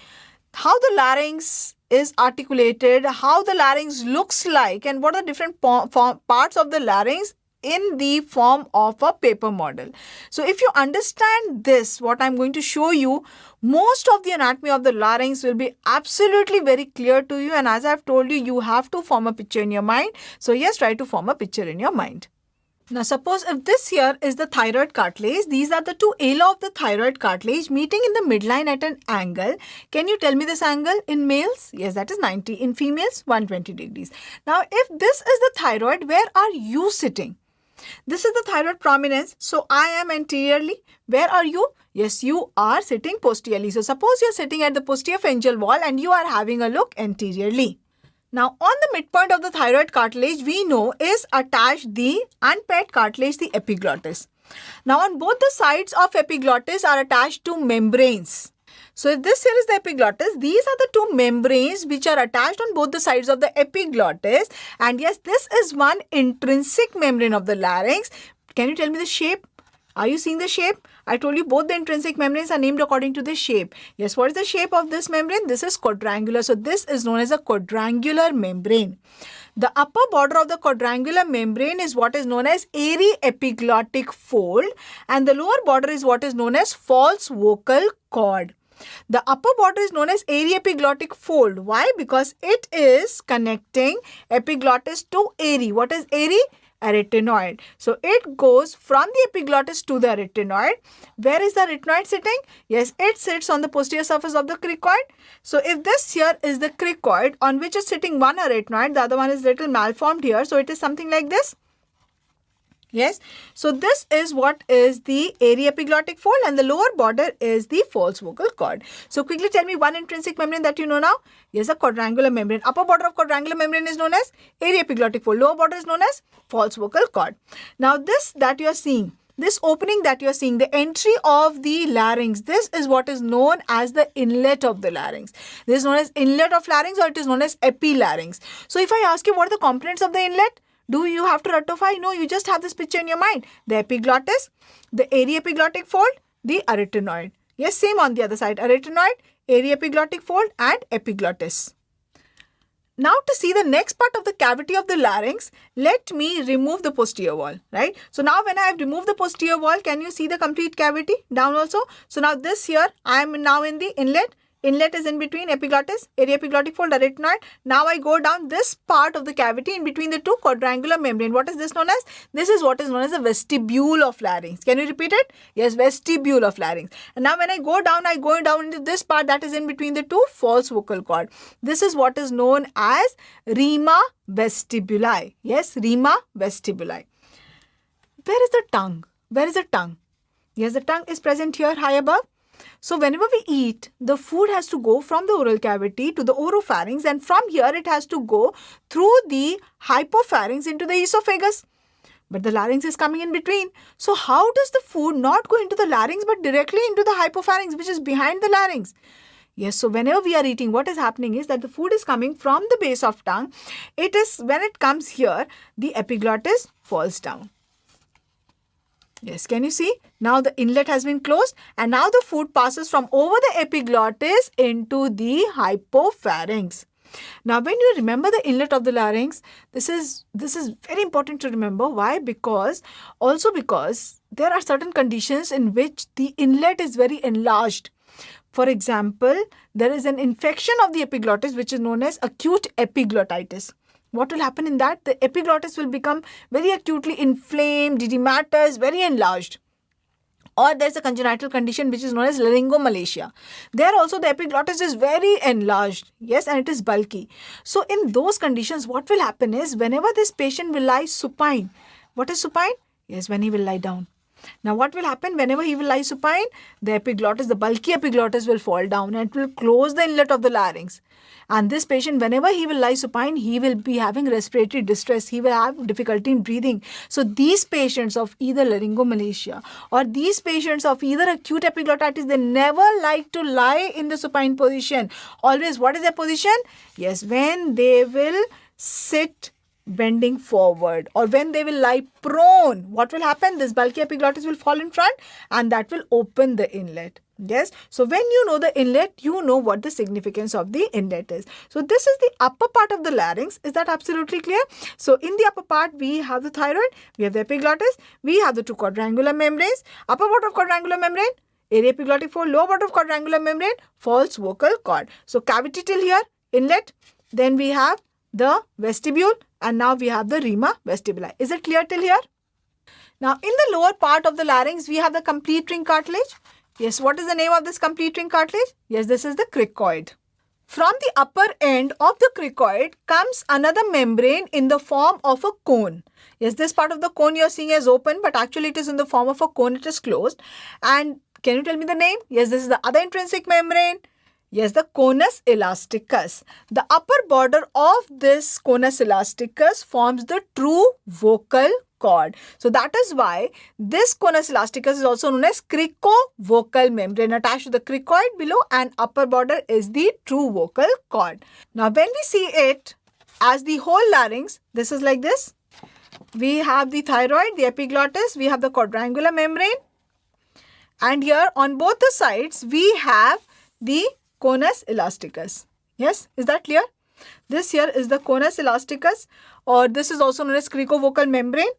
how the larynx is articulated, how the larynx looks like, and what are different parts of the larynx in the form of a paper model. So if you understand this, what I'm going to show you, most of the anatomy of the larynx will be absolutely very clear to you. And as I've told you, you have to form a picture in your mind. So yes, try to form a picture in your mind. Now suppose if this here is the thyroid cartilage, these are the two ala of the thyroid cartilage meeting in the midline at an angle. Can you tell me this angle in males? Yes, that is 90. In females, 120 degrees. Now if this is the thyroid, where are you sitting? This is the thyroid prominence. So I am anteriorly. Where are you? Yes, you are sitting posteriorly. So suppose you are sitting at the posterior pharyngeal wall and you are having a look anteriorly. Now on the midpoint of the thyroid cartilage, we know is attached the unpaired cartilage, the epiglottis. Now on both the sides of epiglottis are attached two membranes. So if this here is the epiglottis, these are the two membranes which are attached on both the sides of the epiglottis. And yes, this is one intrinsic membrane of the larynx. Can you tell me the shape? Are you seeing the shape? I told you both the intrinsic membranes are named according to the shape. Yes, what is the shape of this membrane? This is quadrangular. So this is known as a quadrangular membrane. The upper border of the quadrangular membrane is what is known as aryepiglottic fold, and the lower border is what is known as false vocal cord. The upper border is known as aryepiglottic fold. Why? Because it is connecting epiglottis to ari. What is ari? Arytenoid. So it goes from the epiglottis to the arytenoid. Where is the arytenoid sitting? Yes, it sits on the posterior surface of the cricoid. So if this here is the cricoid on which is sitting one arytenoid, the other one is little malformed here. So it is something like this. Yes, so this is what is the aryepiglottic fold, and the lower border is the false vocal cord. So quickly tell me one intrinsic membrane that you know now. Yes, a quadrangular membrane. Upper border of quadrangular membrane is known as aryepiglottic fold. Lower border is known as false vocal cord. Now this that you are seeing, this opening that you are seeing, the entry of the larynx, this is what is known as the inlet of the larynx. This is known as inlet of larynx, or it is known as epilarynx. So if I ask you what are the components of the inlet, do you have to ratify? No, you just have this picture in your mind. The epiglottis, the aryepiglottic fold, the arytenoid. Yes, same on the other side. Arytenoid, aryepiglottic fold and epiglottis. Now to see the next part of the cavity of the larynx, let me remove the posterior wall, right? So now when I have removed the posterior wall, can you see the complete cavity down also? So now this here, I am now in the inlet. Inlet is in between epiglottis, aryepiglottic fold, arytenoid. Now I go down this part of the cavity in between the two quadrangular membrane. What is this known as? This is what is known as the vestibule of larynx. Can you repeat it? Yes, vestibule of larynx. And now when I go down into this part that is in between the two false vocal cord. This is what is known as rima vestibuli. Yes, rima vestibuli. Where is the tongue? Where is the tongue? Yes, the tongue is present here high above. So whenever we eat, the food has to go from the oral cavity to the oropharynx, and from here it has to go through the hypopharynx into the esophagus. But the larynx is coming in between. So how does the food not go into the larynx but directly into the hypopharynx, which is behind the larynx? Yes, so whenever we are eating, what is happening is that the food is coming from the base of tongue. It is when it comes here, the epiglottis falls down. Yes, can you see? Now the inlet has been closed and now the food passes from over the epiglottis into the hypopharynx. Now when you remember the inlet of the larynx, this is very important to remember. Why? Because there are certain conditions in which the inlet is very enlarged. For example, there is an infection of the epiglottis which is known as acute epiglottitis. What will happen in that? The epiglottis will become very acutely inflamed, edematous, very enlarged. Or there's a congenital condition which is known as laryngomalacia. There also the epiglottis is very enlarged, yes, and it is bulky. So in those conditions, what will happen is whenever this patient will lie supine, what is supine? Yes, when he will lie down. Now what will happen whenever he will lie supine? The epiglottis, the bulky epiglottis will fall down and it will close the inlet of the larynx. And this patient, whenever he will lie supine, he will be having respiratory distress. He will have difficulty in breathing. So these patients of either laryngomalacia or these patients of either acute epiglottitis, they never like to lie in the supine position. Always, what is their position? Yes, when they will sit bending forward or when they will lie prone, what will happen? This bulky epiglottis will fall in front and that will open the inlet. Yes. So when you know the inlet, you know what the significance of the inlet is. So this is the upper part of the larynx. Is that absolutely clear? So in the upper part, we have the thyroid, we have the epiglottis, we have the two quadrangular membranes. Upper part of quadrangular membrane, area epiglottic fold, lower part of quadrangular membrane, false vocal cord. So cavity till here, inlet, then we have the vestibule, and now we have the rima vestibuli. Is it clear till here? Now in the lower part of the larynx, we have the complete ring cartilage. Yes, what is the name of this complete ring cartilage? Yes, this is the cricoid. From the upper end of the cricoid comes another membrane in the form of a cone. Yes, this part of the cone you are seeing as open, but actually it is in the form of a cone, it is closed. And can you tell me the name? Yes, this is the other intrinsic membrane. Yes, the conus elasticus. The upper border of this conus elasticus forms the true vocal cord. So that is why this conus elasticus is also known as cricovocal membrane attached to the cricoid below, and upper border is the true vocal cord. Now when we see it as the whole larynx, this is like this. We have the thyroid, the epiglottis, we have the quadrangular membrane, and here on both the sides we have the conus elasticus. Yes, is that clear? This here is the conus elasticus, or this is also known as cricovocal membrane,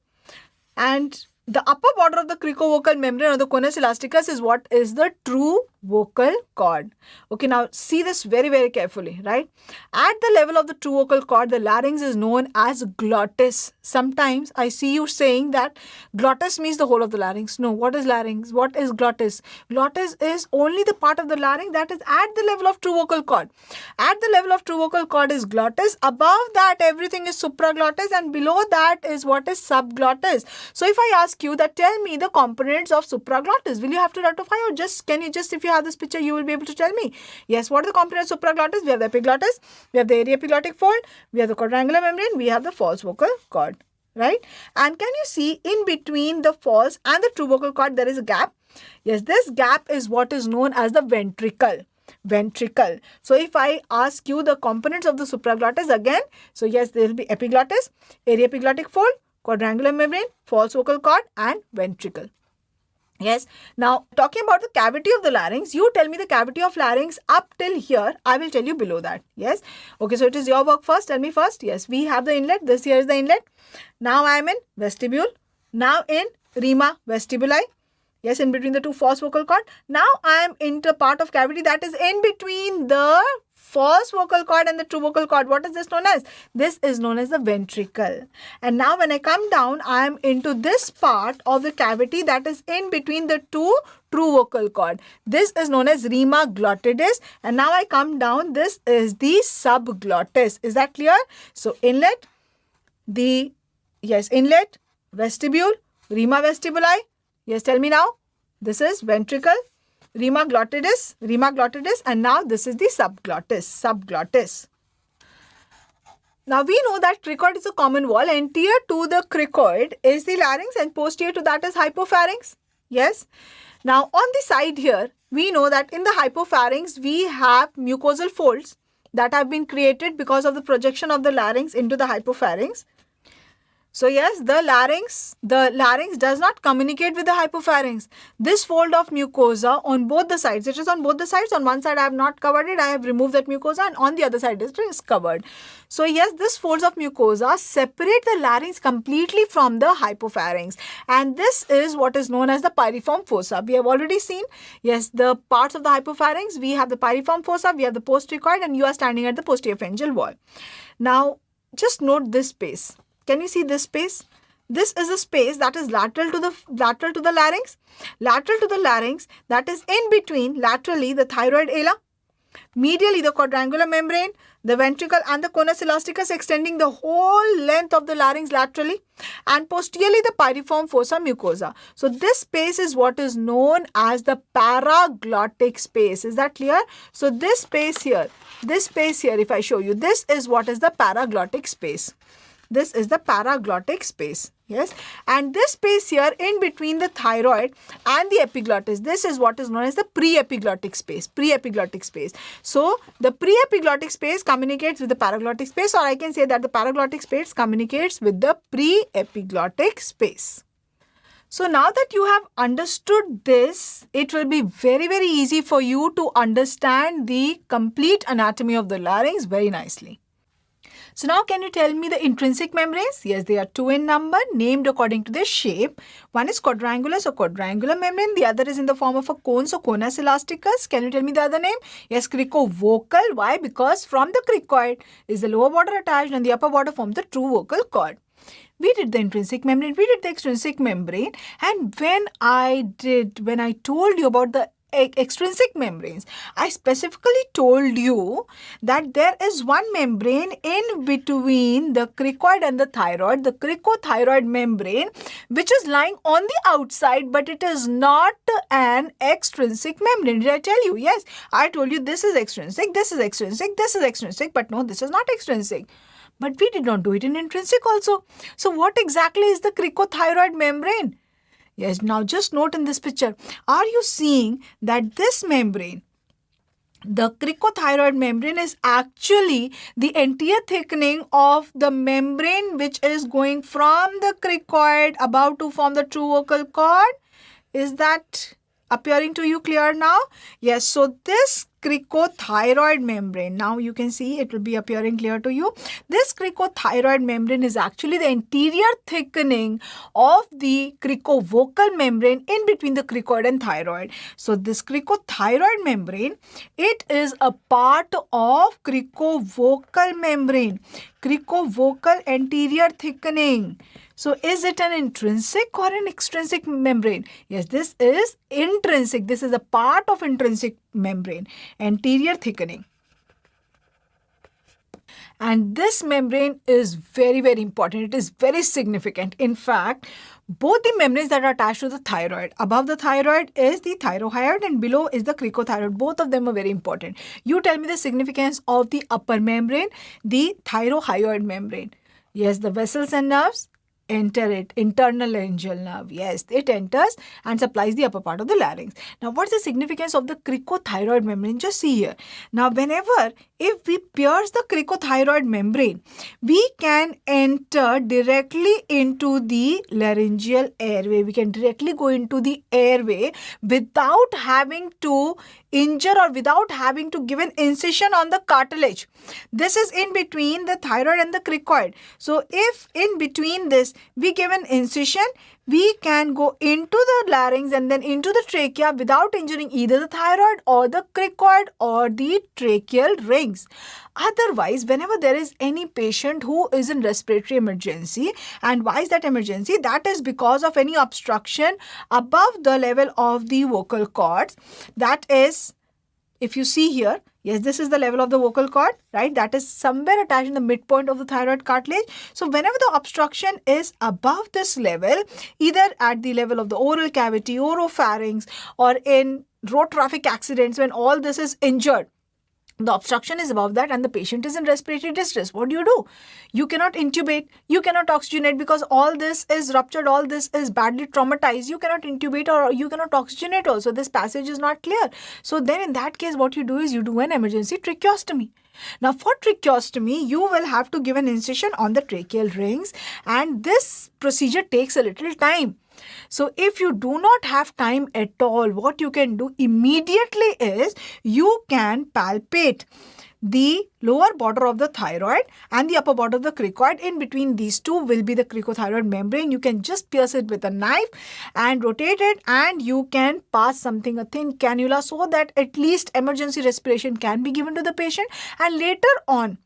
and the upper border of the cricovocal membrane or the conus elasticus is what is the true vocal cord. Okay, now see this very, very carefully, right? At the level of the true vocal cord, the larynx is known as glottis. Sometimes I see you saying that glottis means the whole of the larynx. No, what is larynx? What is glottis? Glottis is only the part of the larynx that is at the level of true vocal cord. At the level of true vocal cord is glottis. Above that, everything is supraglottis, and below that is what is subglottis. So if I ask you that, tell me the components of supraglottis, will you have to ratify, or just can you just, if you have this picture, you will be able to tell me? Yes, what are the components of supraglottis? We have the epiglottis, we have the area epiglottic fold, we have the quadrangular membrane, we have the false vocal cord, right? And can you see in between the false and the true vocal cord there is a gap? Yes, this gap is what is known as the ventricle. Ventricle. So if I ask you the components of the supraglottis again, so yes, there will be epiglottis, area epiglottic fold, quadrangular membrane, false vocal cord, and ventricle. Yes. Now, talking about the cavity of the larynx, you tell me the cavity of larynx up till here. I will tell you below that. Yes. Okay, so it is your work first. Tell me first. Yes, we have the inlet. This here is the inlet. Now I am in vestibule. Now in rima vestibuli. Yes, in between the two false vocal cord. Now I am into part of cavity that is in between the false vocal cord and the true vocal cord. What is this known as? This is known as the ventricle. And now when I come down, I am into this part of the cavity that is in between the two true vocal cord. This is known as rima glottidis. And now I come down, this is the subglottis. Is that clear? So inlet, inlet, vestibule, rima vestibuli. Yes, tell me now. This is ventricle, rima glottidis, and now this is the subglottis. Now we know that cricoid is a common wall. Anterior to the cricoid is the larynx and posterior to that is hypopharynx. Yes. Now on the side here, we know that in the hypopharynx we have mucosal folds that have been created because of the projection of the larynx into the hypopharynx. So yes, the larynx does not communicate with the hypopharynx. This fold of mucosa on both the sides, it is on both the sides. On one side I have not covered it, I have removed that mucosa, and on the other side it is covered. So yes, this folds of mucosa separate the larynx completely from the hypopharynx, and this is what is known as the piriform fossa. We have already seen, yes, the parts of the hypopharynx. We have the piriform fossa, we have the postcricoid, and you are standing at the posterior pharyngeal wall. Now just note this space. Can you see this space? this is a space that is lateral to the larynx. Lateral to the larynx, that is in between laterally the thyroid ala, medially the quadrangular membrane, the ventricle and the conus elasticus extending the whole length of the larynx laterally, and posteriorly the piriform fossa mucosa. So this space is what is known as the paraglottic space. Is that clear? So this space here, if I show you, this is what is the paraglottic space. This is the paraglottic space. Yes, and this space here in between the thyroid and the epiglottis, this is what is known as the pre-epiglottic space. Pre-epiglottic space. So the pre-epiglottic space communicates with the paraglottic space, or I can say that the paraglottic space communicates with the pre-epiglottic space. So now that you have understood this, it will be very, very easy for you to understand the complete anatomy of the larynx very nicely. So now can you tell me the intrinsic membranes? Yes, they are 2 in number, named according to their shape. One is quadrangular, so quadrangular membrane. The other is in the form of a cone, so conus elasticus. Can you tell me the other name? Yes, cricovocal. Why? Because from the cricoid is the lower border attached and the upper border forms the true vocal cord. We did the intrinsic membrane, we did the extrinsic membrane, and when I told you about the extrinsic membranes, I specifically told you that there is one membrane in between the cricoid and the thyroid, the cricothyroid membrane, which is lying on the outside, but it is not an extrinsic membrane. Did I tell you? Yes, I told you this is extrinsic, this is extrinsic, this is extrinsic, but no, this is not extrinsic. But we did not do it in intrinsic also. So what exactly is the cricothyroid membrane? Yes, now just note in this picture, are you seeing that this membrane, the cricothyroid membrane, is actually the entire thickening of the membrane which is going from the cricoid above to form the true vocal cord? Is that appearing to you clear now? Yes, so this cricothyroid membrane, now you can see it will be appearing clear to you. This cricothyroid membrane is actually the anterior thickening of the cricovocal membrane in between the cricoid and thyroid. So this cricothyroid membrane, it is a part of cricovocal membrane, cricovocal anterior thickening. So is it an intrinsic or an extrinsic membrane? Yes, this is intrinsic. This is a part of intrinsic membrane, anterior thickening. And this membrane is very, very important. It is very significant. In fact, both the membranes that are attached to the thyroid, above the thyroid is the thyrohyoid and below is the cricothyroid. Both of them are very important. You tell me the significance of the upper membrane, the thyrohyoid membrane. Yes, the vessels and nerves enter it, internal laryngeal nerve. Yes, it enters and supplies the upper part of the larynx. Now, what's the significance of the cricothyroid membrane? Just see here. Now, if we pierce the cricothyroid membrane, we can enter directly into the laryngeal airway. We can directly go into the airway without having to injure or without having to give an incision on the cartilage. This is in between the thyroid and the cricoid. So, if in between this we give an incision, we can go into the larynx and then into the trachea without injuring either the thyroid or the cricoid or the tracheal rings. Otherwise, whenever there is any patient who is in respiratory emergency, and why is that emergency? That is because of any obstruction above the level of the vocal cords. That is, if you see here, yes, this is the level of the vocal cord, right? That is somewhere attached in the midpoint of the thyroid cartilage. So whenever the obstruction is above this level, either at the level of the oral cavity, oropharynx, or in road traffic accidents when all this is injured, the obstruction is above that and the patient is in respiratory distress. What do? You cannot intubate, you cannot oxygenate because all this is ruptured, all this is badly traumatized. You cannot intubate or you cannot oxygenate also. This passage is not clear. So then in that case, what you do is you do an emergency tracheostomy. Now for tracheostomy, you will have to give an incision on the tracheal rings, and this procedure takes a little time. So if you do not have time at all, what you can do immediately is you can palpate the lower border of the thyroid and the upper border of the cricoid. In between these two will be the cricothyroid membrane. You can just pierce it with a knife and rotate it, and you can pass something, a thin cannula, so that at least emergency respiration can be given to the patient. And later on,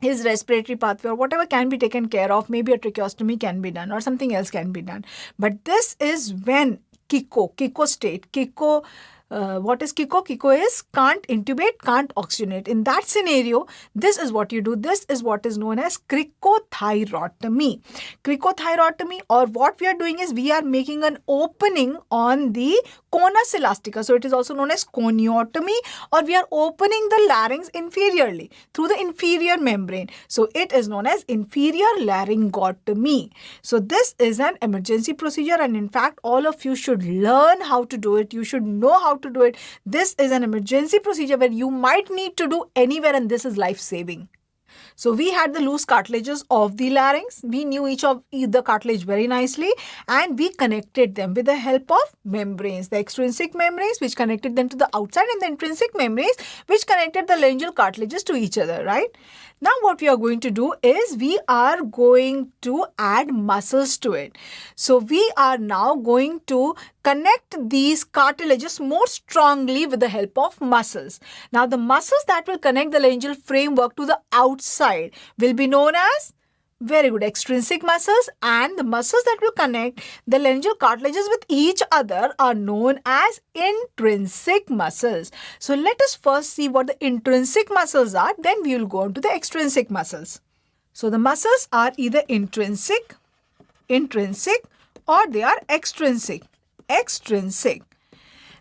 his respiratory pathway or whatever can be taken care of. Maybe a tracheostomy can be done or something else can be done. But this is when Kiko state. What is Kiko? Kiko is can't intubate, can't oxygenate. In that scenario, this is what you do. This is what is known as cricothyrotomy. Cricothyrotomy, or what we are doing is we are making an opening on the conus elastica. So it is also known as coniotomy, or we are opening the larynx inferiorly through the inferior membrane. So it is known as inferior laryngotomy. So this is an emergency procedure, and in fact all of you should learn how to do it. You should know how to do it. This is an emergency procedure where you might need to do anywhere, and this is life-saving. So we had the loose cartilages of the larynx. We knew each of the cartilage very nicely, and we connected them with the help of membranes. The extrinsic membranes which connected them to the outside, and the intrinsic membranes which connected the laryngeal cartilages to each other, right? Now what we are going to do is we are going to add muscles to it. So we are now going to connect these cartilages more strongly with the help of muscles. Now the muscles that will connect the laryngeal framework to the outside will be known as, very good, extrinsic muscles, and the muscles that will connect the laryngeal cartilages with each other are known as intrinsic muscles. So let us first see what the intrinsic muscles are, then we will go on to the extrinsic muscles. So the muscles are either intrinsic, or they are extrinsic.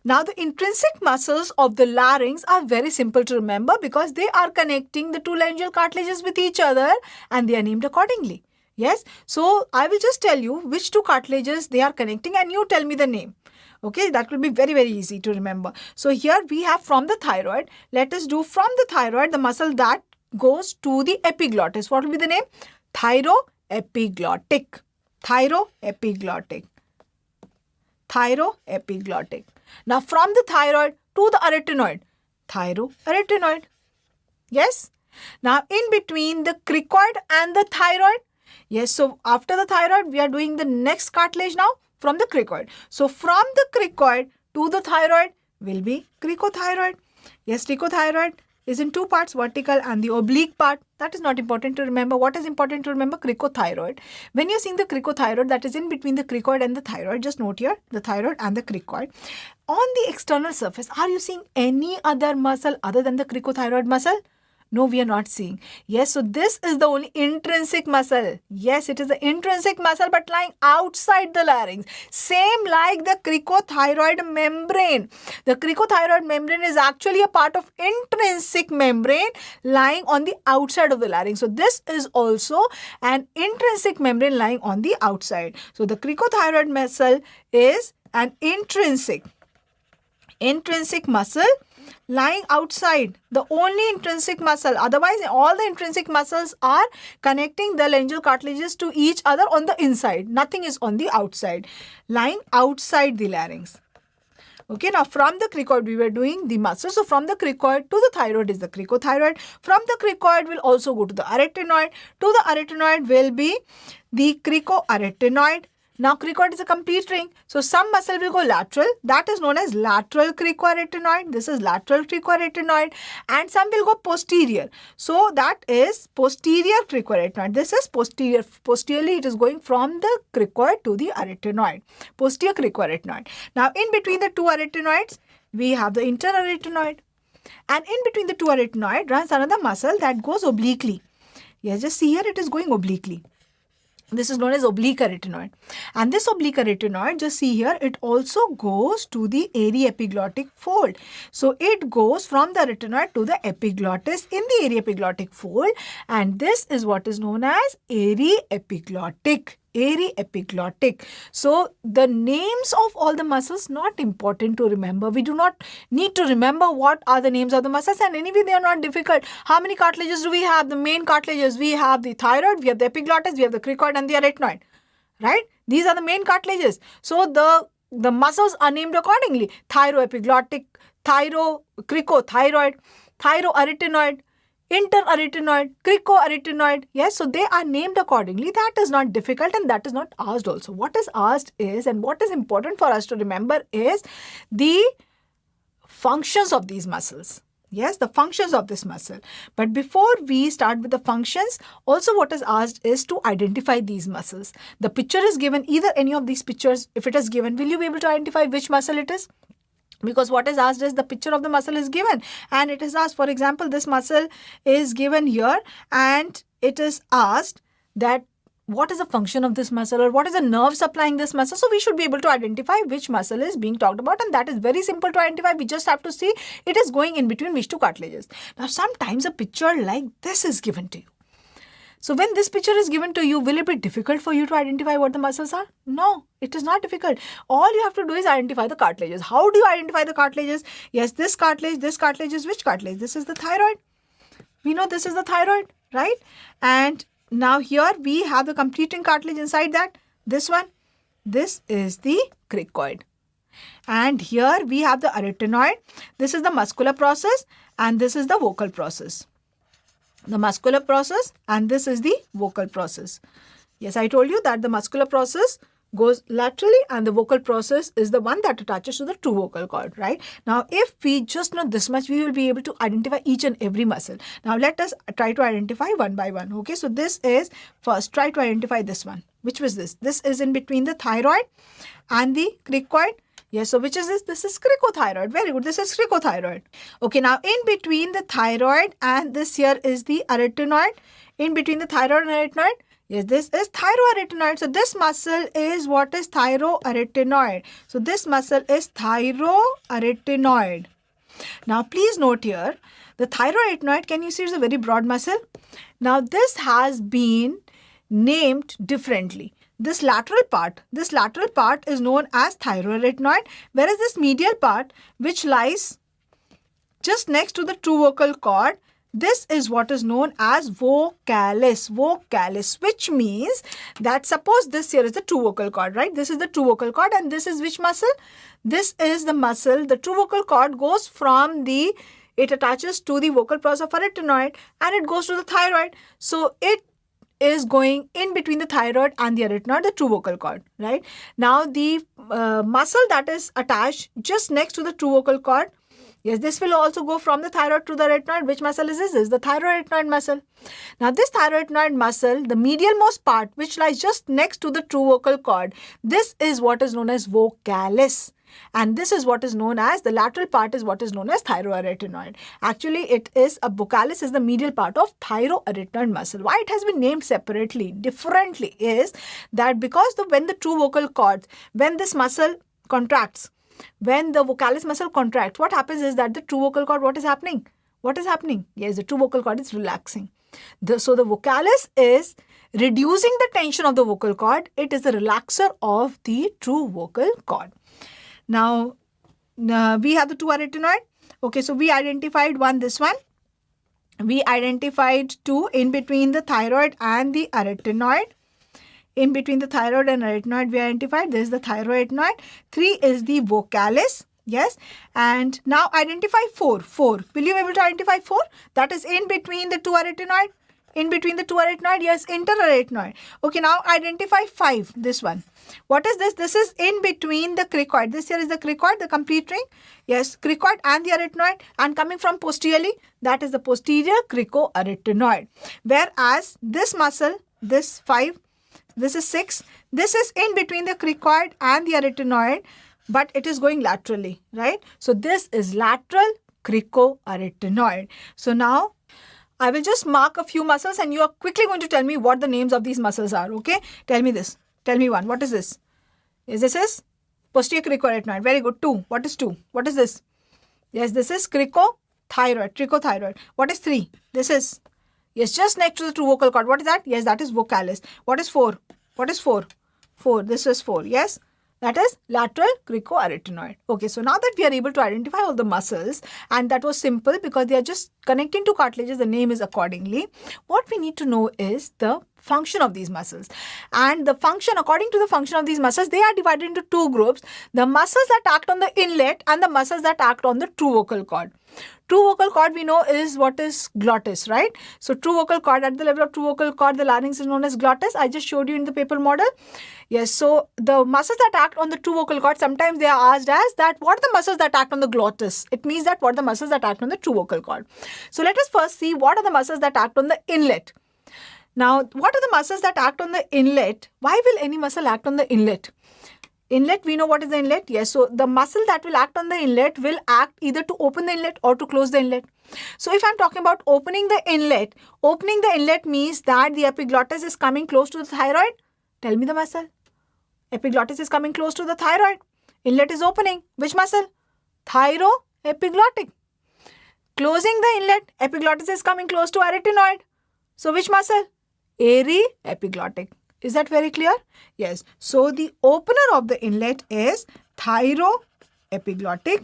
Now the intrinsic muscles of the larynx are very simple to remember because they are connecting the two laryngeal cartilages with each other, and they are named accordingly. Yes, so I will just tell you which two cartilages they are connecting and you tell me the name. Okay, that will be very, very easy to remember. So here we have from the thyroid. Let us do from the thyroid the muscle that goes to the epiglottis. What will be the name? Thyroepiglottic. Thyroepiglottic. Thyroepiglottic. Now from the thyroid to the arytenoid, thyroarytenoid. Yes. Now in between the cricoid and the thyroid. Yes. So after the thyroid, we are doing the next cartilage now from the cricoid. So from the cricoid to the thyroid will be cricothyroid. Yes, cricothyroid is in two parts, vertical and the oblique part. That is not important to remember. What is important to remember? Cricothyroid. When you're seeing the cricothyroid, that is in between the cricoid and the thyroid, just note here the thyroid and the cricoid. On the external surface, are you seeing any other muscle other than the cricothyroid muscle? No, we are not seeing. Yes, so this is the only intrinsic muscle. Yes, it is the intrinsic muscle but lying outside the larynx. Same like the cricothyroid membrane. The cricothyroid membrane is actually a part of intrinsic membrane lying on the outside of the larynx. So this is also an intrinsic membrane lying on the outside. So the cricothyroid muscle is an intrinsic muscle lying outside, the only intrinsic muscle. Otherwise, all the intrinsic muscles are connecting the laryngeal cartilages to each other on the inside. Nothing is on the outside, lying outside the larynx. Okay, now from the cricoid, we were doing the muscles. So from the cricoid to the thyroid is the cricothyroid. From the cricoid, will also go to the arytenoid. To the arytenoid will be the cricoarytenoid. Now cricoid is a complete ring. So some muscle will go lateral. That is known as lateral cricoarytenoid. This is lateral cricoarytenoid. And some will go posterior. So that is posterior cricoarytenoid. This is posterior. Posteriorly it is going from the cricoid to the arytenoid. Posterior cricoarytenoid. Now in between the two arytenoids, we have the interarytenoid. And in between the two arytenoid runs another muscle that goes obliquely. Yes, just see here it is going obliquely. This is known as oblique arytenoid. And this oblique arytenoid, just see here, it also goes to the aryepiglottic fold. So it goes from the arytenoid to the epiglottis in the aryepiglottic fold. And this is what is known as aryepiglottic. Aryepiglottic. So the names of all the muscles not important to remember. We do not need to remember what are the names of the muscles, and anyway they are not difficult. How many cartilages do we have? The main cartilages, we have the thyroid, we have the epiglottis, we have the cricoid and the arytenoid. Right? These are the main cartilages. So the muscles are named accordingly. Thyroepiglottic, cricothyroid, thyroarytenoid, interarytenoid, cricoarytenoid. Yes, so they are named accordingly. That is not difficult and that is not asked also. What is asked is, and what is important for us to remember is the functions of these muscles. Yes, the functions of this muscle. But before we start with the functions, also what is asked is to identify these muscles. The picture is given, either any of these pictures, if it is given, will you be able to identify which muscle it is? Because what is asked is the picture of the muscle is given, and it is asked, for example, this muscle is given here, and it is asked that what is the function of this muscle, or what is the nerve supplying this muscle. So we should be able to identify which muscle is being talked about, and that is very simple to identify. We just have to see it is going in between which two cartilages. Now sometimes a picture like this is given to you. So when this picture is given to you, will it be difficult for you to identify what the muscles are? No, it is not difficult. All you have to do is identify the cartilages. How do you identify the cartilages? Yes, this cartilage is which cartilage? This is the thyroid. We know this is the thyroid, right? And now here we have the completing cartilage inside that. This one, this is the cricoid. And here we have the arytenoid. This is the muscular process, and this is the vocal process. The muscular process, and this is the vocal process. Yes, I told you that the muscular process goes laterally, and the vocal process is the one that attaches to the true vocal cord, right? Now, if we just know this much, we will be able to identify each and every muscle. Now, let us try to identify one by one. Okay, so this is first, try to identify this one. Which was this? This is in between the thyroid and the cricoid. Yes, so which is this? This is cricothyroid. Very good. This is cricothyroid. Okay, now in between the thyroid and this here is the arytenoid. In between the thyroid and arytenoid, yes, this is thyroarytenoid. So this muscle is what is thyroarytenoid. So this muscle is thyroarytenoid. Now please note here, the thyroarytenoid, can you see it's a very broad muscle? Now this has been named differently. This lateral part is known as thyroarytenoid, whereas this medial part, which lies just next to the true vocal cord, this is what is known as vocalis. Vocalis, which means that suppose this here is the true vocal cord, right? This is the true vocal cord, and this is which muscle? This is the muscle. The true vocal cord goes from the, it attaches to the vocal process of arytenoid, and it goes to the thyroid. So it is going in between the thyroid and the arytenoid, the true vocal cord, right? Now the muscle that is attached just next to the true vocal cord, yes, this will also go from the thyroid to the arytenoid. Which muscle is this? This is the thyroarytenoid muscle. Now this thyroarytenoid muscle, the medial most part which lies just next to the true vocal cord, this is what is known as vocalis. And this is what is known as, the lateral part is what is known as thyroarytenoid. Actually, it is a vocalis is the medial part of thyroarytenoid muscle. Why it has been named separately, differently, is that because when the true vocal cords, when this muscle contracts, when the vocalis muscle contracts, what happens is that the true vocal cord, what is happening? What is happening? Yes, the true vocal cord is relaxing. So the vocalis is reducing the tension of the vocal cord. It is the relaxer of the true vocal cord. Now, we have the two arytenoid. Okay, so we identified one, this one. We identified two in between the thyroid and the arytenoid. In between the thyroid and arytenoid, we identified this is the thyroarytenoid. 3 is the vocalis. Yes, and now identify 4. Will you be able to identify 4? That is in between the two arytenoid. In between the two arytenoid, yes, interarytenoid. Okay, now identify 5, this one. What is this? This is in between the cricoid. This here is the cricoid, the complete ring. Yes, cricoid and the arytenoid, and coming from posteriorly, that is the posterior cricoarytenoid. Whereas this muscle, this 5, this is 6, this is in between the cricoid and the arytenoid, but it is going laterally, right? So this is lateral cricoarytenoid. So now I will just mark a few muscles and you are quickly going to tell me what the names of these muscles are, okay? Tell me this. Tell me one. What is this? Yes, this is posterior cricoarytenoid. Very good. 2. What is 2? What is this? Yes, this is cricothyroid. What is 3? This is, yes, just next to the true vocal cord. What is that? Yes, that is vocalis. What is 4? What is 4? 4. This is 4. Yes. That is lateral cricoarytenoid. Okay, so now that we are able to identify all the muscles, and that was simple because they are just connecting to cartilages, the name is accordingly. What we need to know is the function of these muscles. And the function, according to the function of these muscles, they are divided into 2 groups. The muscles that act on the inlet and the muscles that act on the true vocal cord. True True vocal cord we know is what is glottis, right? So true vocal cord, at the level of true vocal cord, the larynx is known as glottis. I just showed you in the paper model. Yes, so the muscles that act on the true vocal cord, sometimes they are asked as that, what are the muscles that act on the glottis? It means that what are the muscles that act on the true vocal cord. So let us first see what are the muscles that act on the inlet. Now, what are the muscles that act on the inlet? Why will any muscle act on the inlet? Inlet, we know what is the inlet. Yes, so the muscle that will act on the inlet will act either to open the inlet or to close the inlet. So if I'm talking about opening the inlet means that the epiglottis is coming close to the thyroid. Tell me the muscle. Epiglottis is coming close to the thyroid. Inlet is opening. Which muscle? Thyroepiglottic. Closing the inlet, epiglottis is coming close to arytenoid. So which muscle? Aryepiglottic. Is that very clear? Yes. So the opener of the inlet is thyroepiglottic,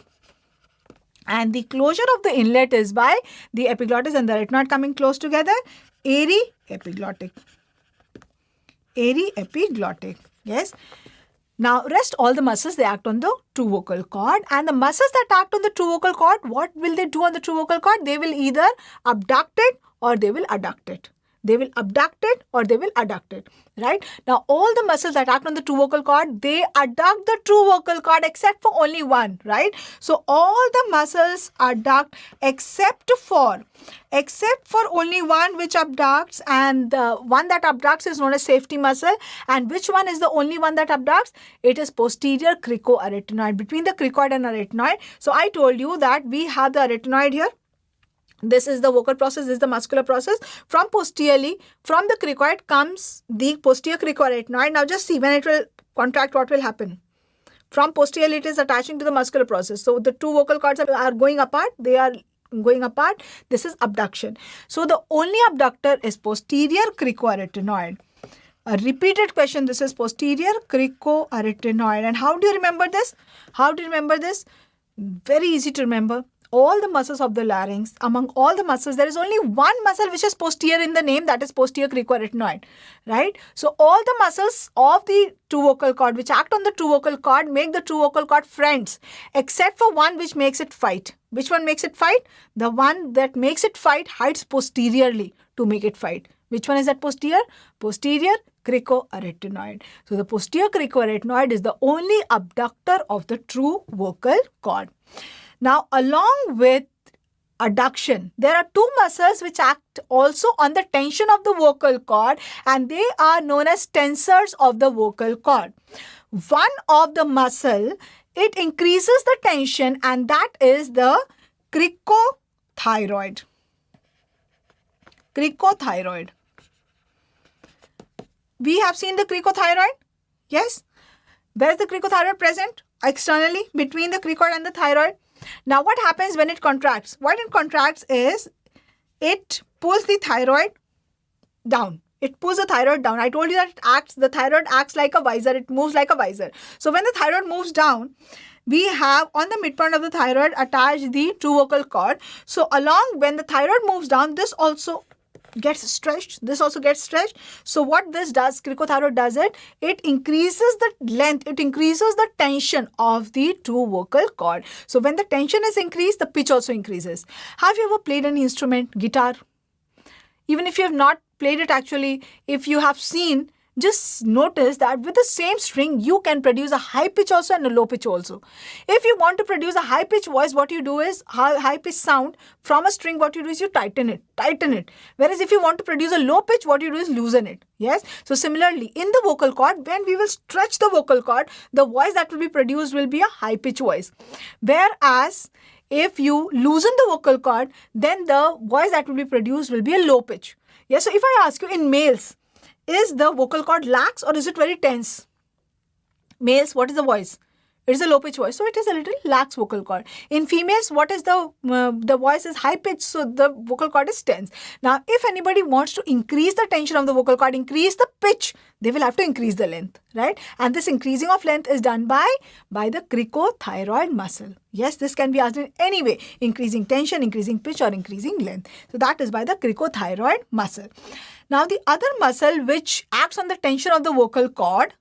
and the closure of the inlet is by the epiglottis and the arytenoid coming close together, aryepiglottic. Aryepiglottic. Yes. Now rest all the muscles, they act on the true vocal cord, and the muscles that act on the true vocal cord, what will they do on the true vocal cord? They will either abduct it or they will adduct it. They will abduct it or they will adduct it, right? Now, all the muscles that act on the true vocal cord, they adduct the true vocal cord except for only one, right? So, all the muscles adduct except for only one which abducts, and the one that abducts is known as safety muscle. And which one is the only one that abducts? It is posterior cricoarytenoid, between the cricoid and arytenoid. So, I told you that we have the arytenoid here. This is the vocal process, this is the muscular process. From the cricoid comes the posterior cricoarytenoid. Now just see, when it will contract, what will happen? From posteriorly, it is attaching to the muscular process. So the two vocal cords are going apart. They are going apart. This is abduction. So the only abductor is posterior cricoarytenoid. A repeated question, this is posterior cricoarytenoid. And how do you remember this? Very easy to remember. All the muscles of the larynx, among all the muscles, there is only one muscle which is posterior in the name, that is posterior cricoarytenoid, right? So all the muscles of the true vocal cord which act on the true vocal cord make the true vocal cord friends, except for one which makes it fight. Which one makes it fight? The one that makes it fight hides posteriorly to make it fight. Which one is that posterior? Posterior cricoarytenoid. So the posterior cricoarytenoid is the only abductor of the true vocal cord. Now, along with adduction, there are two muscles which act also on the tension of the vocal cord, and they are known as tensors of the vocal cord. One of the muscle, it increases the tension, and that is the cricothyroid. Cricothyroid. We have seen the cricothyroid. Yes. Where is the cricothyroid present? Externally, between the cricoid and the thyroid. Now, what happens when it contracts? What it contracts is, it pulls the thyroid down. It pulls the thyroid down. I told you that the thyroid acts like a visor. It moves like a visor. So, when the thyroid moves down, we have on the midpoint of the thyroid attached the true vocal cord. So, when the thyroid moves down, this also gets stretched. This also gets stretched. So what this does, cricothyroid does it increases the length, it increases the tension of the true vocal cord. So when the tension is increased, the pitch also increases. Have you ever played an instrument, guitar? Even if you have not played it actually, if you have seen, just notice that with the same string, you can produce a high pitch also and a low pitch also. If you want to produce a high pitch voice, what you do is, high pitch sound from a string, what you do is you tighten it. Whereas if you want to produce a low pitch, what you do is loosen it. Yes. So similarly, in the vocal cord, when we will stretch the vocal cord, the voice that will be produced will be a high pitch voice. Whereas if you loosen the vocal cord, then the voice that will be produced will be a low pitch. Yes. So if I ask you, in males, is the vocal cord lax or is it very tense? Males, what is the voice? It is a low pitch voice, so it is a little lax vocal cord. In females, what is the voice is high pitch, so the vocal cord is tense. Now, if anybody wants to increase the tension of the vocal cord, increase the pitch, they will have to increase the length, right? And this increasing of length is done by the cricothyroid muscle. Yes, this can be asked in any way, increasing tension, increasing pitch, or increasing length. So that is by the cricothyroid muscle. Now, the other muscle which acts on the tension of the vocal cord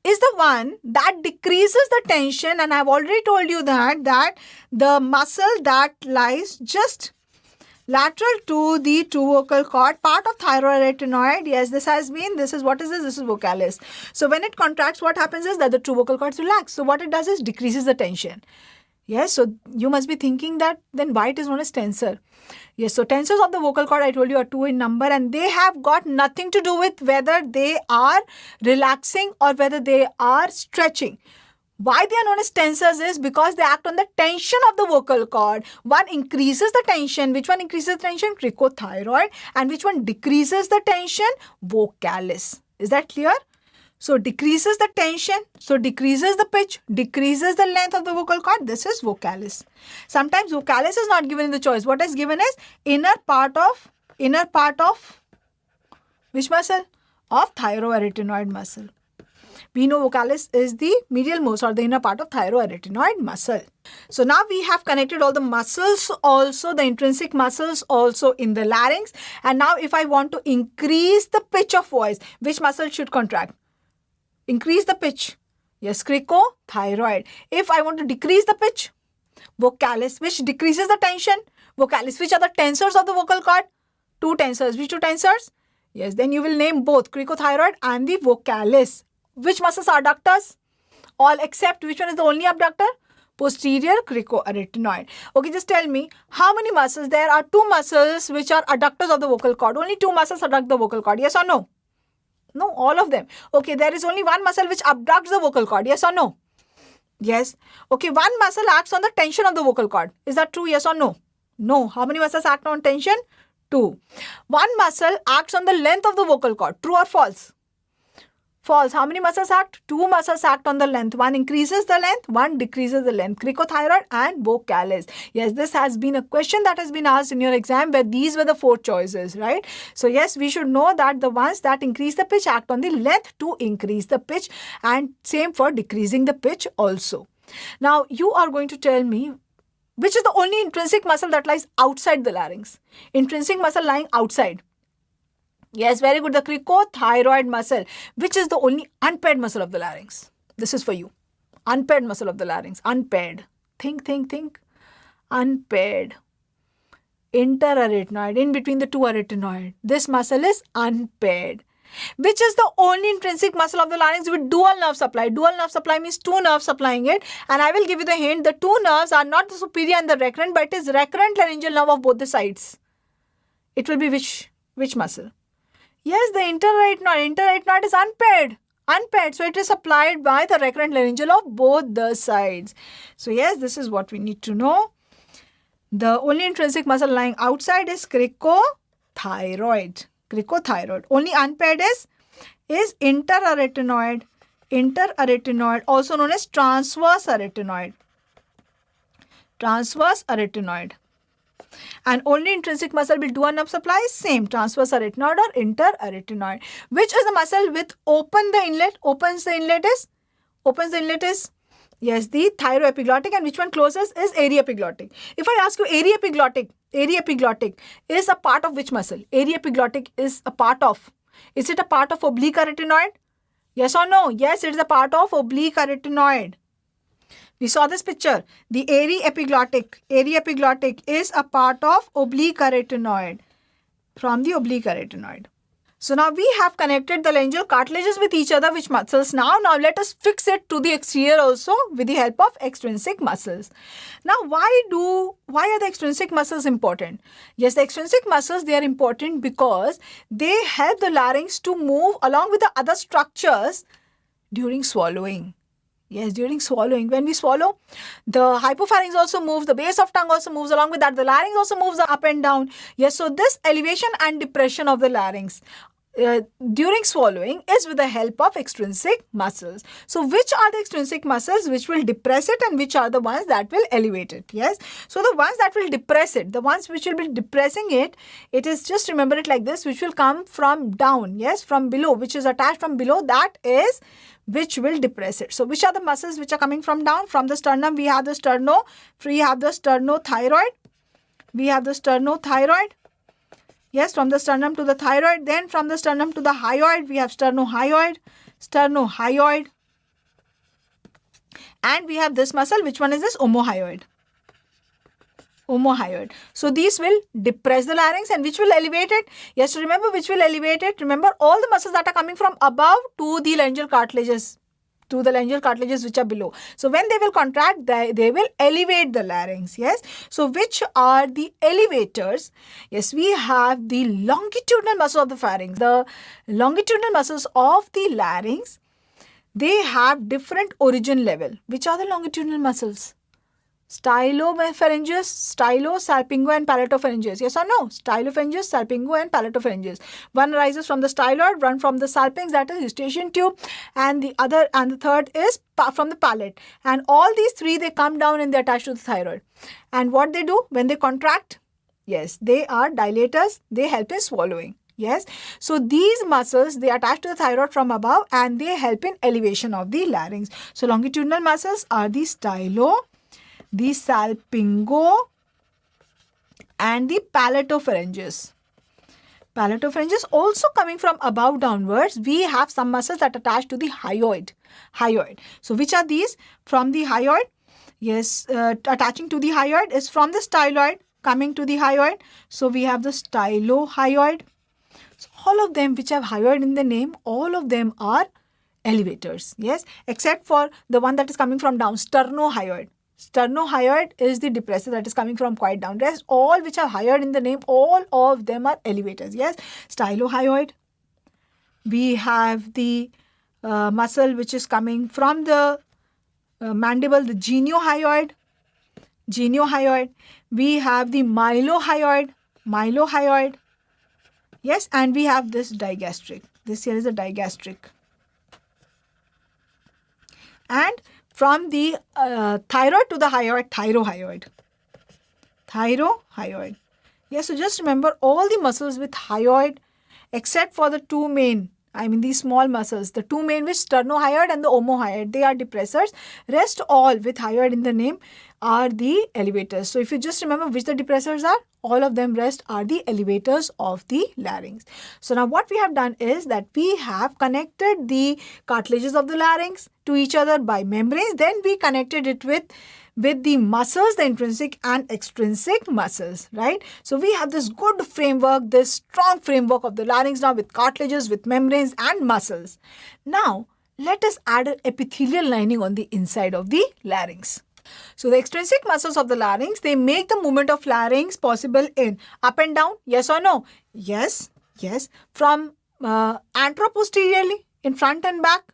is the one that decreases the tension, and I've already told you that the muscle that lies just lateral to the true vocal cord, part of thyroarytenoid. Yes, this is what is this? This is vocalis. So when it contracts, what happens is that the true vocal cords relax. So what it does is decreases the tension. Yes, so you must be thinking that then why it is known as tensor. Yes, so tensors of the vocal cord, I told you, are 2 in number, and they have got nothing to do with whether they are relaxing or whether they are stretching. Why they are known as tensors is because they act on the tension of the vocal cord. One increases the tension. Which one increases the tension? Cricothyroid. And which one decreases the tension? Vocalis. Is that clear? So decreases the tension, so decreases the pitch, decreases the length of the vocal cord. This is vocalis. Sometimes vocalis is not given in the choice. What is given is inner part of which muscle? Of thyroarytenoid muscle. We know vocalis is the medial most or the inner part of thyroarytenoid muscle. So now we have connected all the muscles also, the intrinsic muscles also in the larynx. And now if I want to increase the pitch of voice, which muscle should contract? Increase the pitch. Yes, cricothyroid. If I want to decrease the pitch, vocalis, which decreases the tension. Vocalis, which are the tensors of the vocal cord? 2 tensors. Which 2 tensors? Yes, then you will name both cricothyroid and the vocalis. Which muscles are adductors? All except which one is the only abductor? Posterior cricoarytenoid. Okay, just tell me how many muscles? There are 2 muscles which are adductors of the vocal cord. Only 2 muscles adduct the vocal cord. Yes or no? No, all of them. Okay, there is only one muscle which abducts the vocal cord. Yes or no? Yes. Okay, one muscle acts on the tension of the vocal cord. Is that true? Yes or no? No. How many muscles act on tension? 2. One muscle acts on the length of the vocal cord. True or false? False. How many muscles act? 2 muscles act on the length. One increases the length, one decreases the length. Cricothyroid and vocalis. Yes, this has been a question that has been asked in your exam where these were the 4 choices, right? So yes, we should know that the ones that increase the pitch act on the length to increase the pitch, and same for decreasing the pitch also. Now you are going to tell me which is the only intrinsic muscle that lies outside the larynx. Intrinsic muscle lying outside. Yes, very good. The cricothyroid muscle, which is the only unpaired muscle of the larynx. This is for you. Unpaired muscle of the larynx. Unpaired. Think. Unpaired. Interarytenoid. In between the 2 arytenoid. This muscle is unpaired. Which is the only intrinsic muscle of the larynx with dual nerve supply. Dual nerve supply means 2 nerves supplying it. And I will give you the hint. The 2 nerves are not the superior and the recurrent, but it is recurrent laryngeal nerve of both the sides. It will be which muscle? Yes, the interarytenoid. Interarytenoid is unpaired. Unpaired. So it is supplied by the recurrent laryngeal of both the sides. So yes, this is what we need to know. The only intrinsic muscle lying outside is cricothyroid. Cricothyroid. Only unpaired is interarytenoid. Interarytenoid, also known as transverse arytenoid. Transverse arytenoid. And only intrinsic muscle with dual nerve supply is same, transverse arytenoid or interarytenoid. Which is the muscle with opens the inlet is yes, the thyroepiglottic, and which one closes is aryepiglottic. If I ask you aryepiglottic is a part of which muscle? Aryepiglottic is a part of. Is it a part of oblique arytenoid? Yes or no? Yes, it is a part of oblique arytenoid. We saw this picture. The aryepiglottic is a part of oblique arytenoid, from the oblique arytenoid. So now we have connected the laryngeal cartilages with each other, which muscles now? Now let us fix it to the exterior also with the help of extrinsic muscles. Now why are the extrinsic muscles important? Yes, the extrinsic muscles, they are important because they help the larynx to move along with the other structures during swallowing. Yes, during swallowing. When we swallow, the hypopharynx also moves, the base of tongue also moves, along with that the larynx also moves up and down. Yes, so this elevation and depression of the larynx during swallowing is with the help of extrinsic muscles. So which are the extrinsic muscles which will depress it and which are the ones that will elevate it? Yes, so the ones that will depress it, the ones which will be depressing it, it is, just remember it like this, which will come from down, yes, from below, which is attached from below, that is which will depress it. So which are the muscles which are coming from down? From the sternum we have the sternothyroid. We have the sternothyroid. Yes, from the sternum to the thyroid. Then from the sternum to the hyoid, we have sternohyoid. And we have this muscle. Which one is this? Omohyoid. Omohyoid. So these will depress the larynx, and which will elevate it? Yes, remember which will elevate it? Remember all the muscles that are coming from above to the laryngeal cartilages, which are below. So when they will contract, they will elevate the larynx. Yes. So which are the elevators? Yes, we have the longitudinal muscle of the pharynx. The longitudinal muscles of the larynx, they have different origin level. Which are the longitudinal muscles? Stylopharyngeus, salpingo and palatopharyngeus. Yes or no? Stylopharyngeus, salpingo and palatopharyngeus. One arises from the styloid, one from the salpinx, that is eustachian tube, and the third is from the palate. And all these three, they come down and they attach to the thyroid. And what they do when they contract? Yes, they are dilators. They help in swallowing. Yes. So these muscles, they attach to the thyroid from above and they help in elevation of the larynx. So longitudinal muscles are the stylo, the salpingo and the palatopharyngeus. Palatopharyngeus also coming from above downwards. We have some muscles that attach to the hyoid. So which are these? From the hyoid. Yes, attaching to the hyoid is from the styloid coming to the hyoid. So we have the stylohyoid. So all of them which have hyoid in the name, all of them are elevators. Yes, except for the one that is coming from down, sternohyoid. Sternohyoid is the depressor that is coming from quite down. Rest all which have hyoid in the name, all of them are elevators. Yes, stylohyoid. We have the muscle which is coming from the mandible, the geniohyoid. We have the mylohyoid. Yes, and we have this digastric. This here is a digastric. And from the thyroid to the hyoid, thyrohyoid. Yes, so just remember all the muscles with hyoid except for the two main, these small muscles, the two main which sternohyoid and the omohyoid, they are depressors. Rest all with hyoid in the name are the elevators. So if you just remember which the depressors are, all of them rest are the elevators of the larynx. So now what we have done is that we have connected the cartilages of the larynx to each other by membranes. Then we connected it with the muscles, the intrinsic and extrinsic muscles, right? So we have this good framework, this strong framework of the larynx now with cartilages, with membranes and muscles. Now let us add an epithelial lining on the inside of the larynx. So the extrinsic muscles of the larynx, they make the movement of larynx possible in up and down. Yes or no? Yes. From anteroposteriorly, in front and back.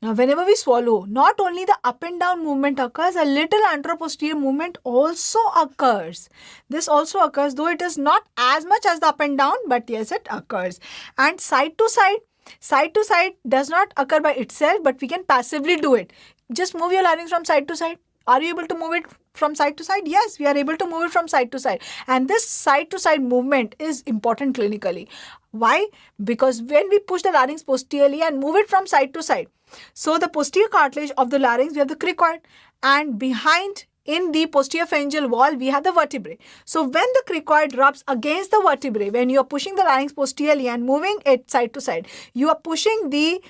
Now whenever we swallow, not only the up and down movement occurs, a little anteroposterior movement also occurs. This also occurs, though it is not as much as the up and down, but yes, it occurs. And side to side does not occur by itself, but we can passively do it. Just move your larynx from side to side. Are you able to move it from side to side? Yes, we are able to move it from side to side. And this side to side movement is important clinically. Why? Because when we push the larynx posteriorly and move it from side to side, so the posterior cartilage of the larynx, we have the cricoid, and behind in the posterior pharyngeal wall, we have the vertebrae. So when the cricoid rubs against the vertebrae, when you are pushing the larynx posteriorly and moving it side to side, you are pushing the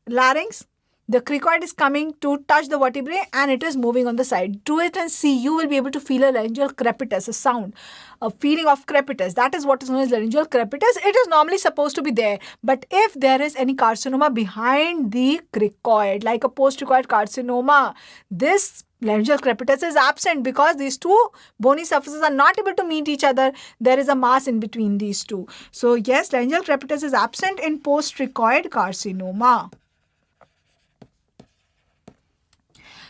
larynx. The cricoid is coming to touch the vertebrae and it is moving on the side. Do it and see. You will be able to feel a laryngeal crepitus, a sound, a feeling of crepitus. That is what is known as laryngeal crepitus. It is normally supposed to be there. But if there is any carcinoma behind the cricoid, like a post-cricoid carcinoma, this laryngeal crepitus is absent because these two bony surfaces are not able to meet each other. There is a mass in between these two. So yes, laryngeal crepitus is absent in post-cricoid carcinoma.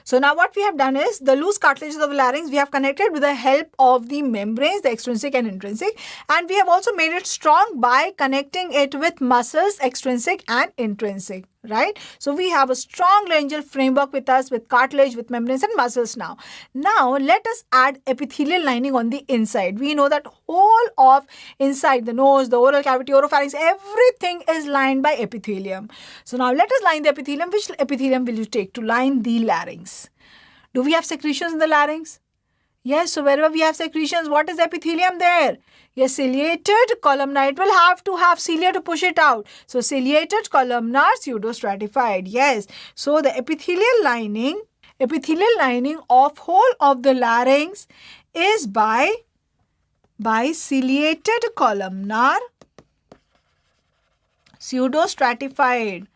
So now what we have done is the loose cartilages of the larynx we have connected with the help of the membranes, the extrinsic and intrinsic, and we have also made it strong by connecting it with muscles, extrinsic and intrinsic, right? So we have a strong laryngeal framework with us, with cartilage, with membranes and muscles now. Now let us add epithelial lining on the inside. We know that whole of inside the nose, the oral cavity, oropharynx, everything is lined by epithelium. So now let us line the epithelium. Which epithelium will you take to line the larynx? Do we have secretions in the larynx? Yes, so wherever we have secretions, what is epithelium there? Yes, ciliated columnar. It will have to have cilia to push it out. So ciliated columnar pseudostratified. Yes, so the epithelial lining epithelial lining of whole of the larynx is by ciliated columnar pseudostratified.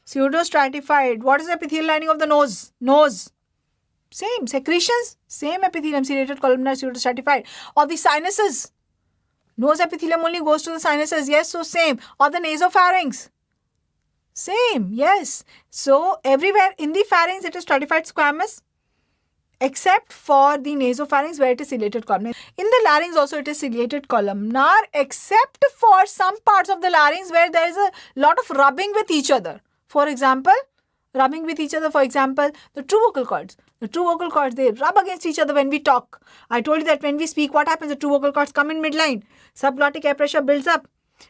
Pseudostratified. What is the epithelial lining of the nose? Nose. Same. Secretions. Same epithelium, ciliated columnar pseudostratified. Or the sinuses. Nose epithelium only goes to the sinuses. Yes, so same. Or the nasopharynx. Same. Yes. So everywhere in the pharynx it is stratified squamous, except for the nasopharynx where it is ciliated columnar. In the larynx also it is ciliated columnar, except for some parts of the larynx where there is a lot of rubbing with each other. For example, the true vocal cords. The true vocal cords, they rub against each other when we talk. I told you that when we speak, what happens? The true vocal cords come in midline. Subglottic air pressure builds up,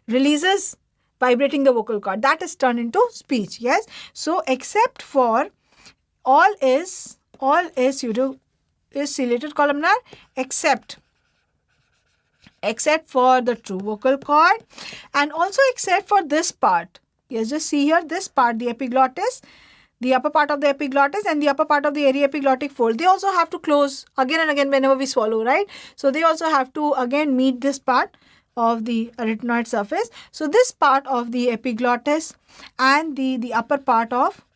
releases, vibrating the vocal cord. That is turned into speech. Yes. So except for all is ciliated columnar, except for the true vocal cord, and also except for this part. Yes, just see here, this part, the epiglottis, the upper part of the epiglottis and the upper part of the aryepiglottic fold. They also have to close again and again whenever we swallow, right? So they also have to again meet this part of the arytenoid surface. So this part of the epiglottis and the upper part of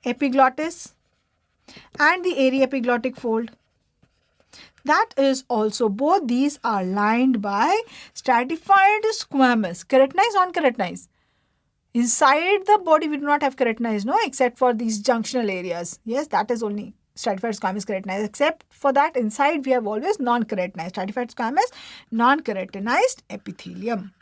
epiglottis and the aryepiglottic fold, that is also, both these are lined by stratified squamous. Keratinized, non-keratinized. Inside the body we do not have keratinized, no, except for these junctional areas. Yes, that is only stratified squamous keratinized. Except for that, inside we have always non-keratinized. Stratified squamous, non-keratinized epithelium.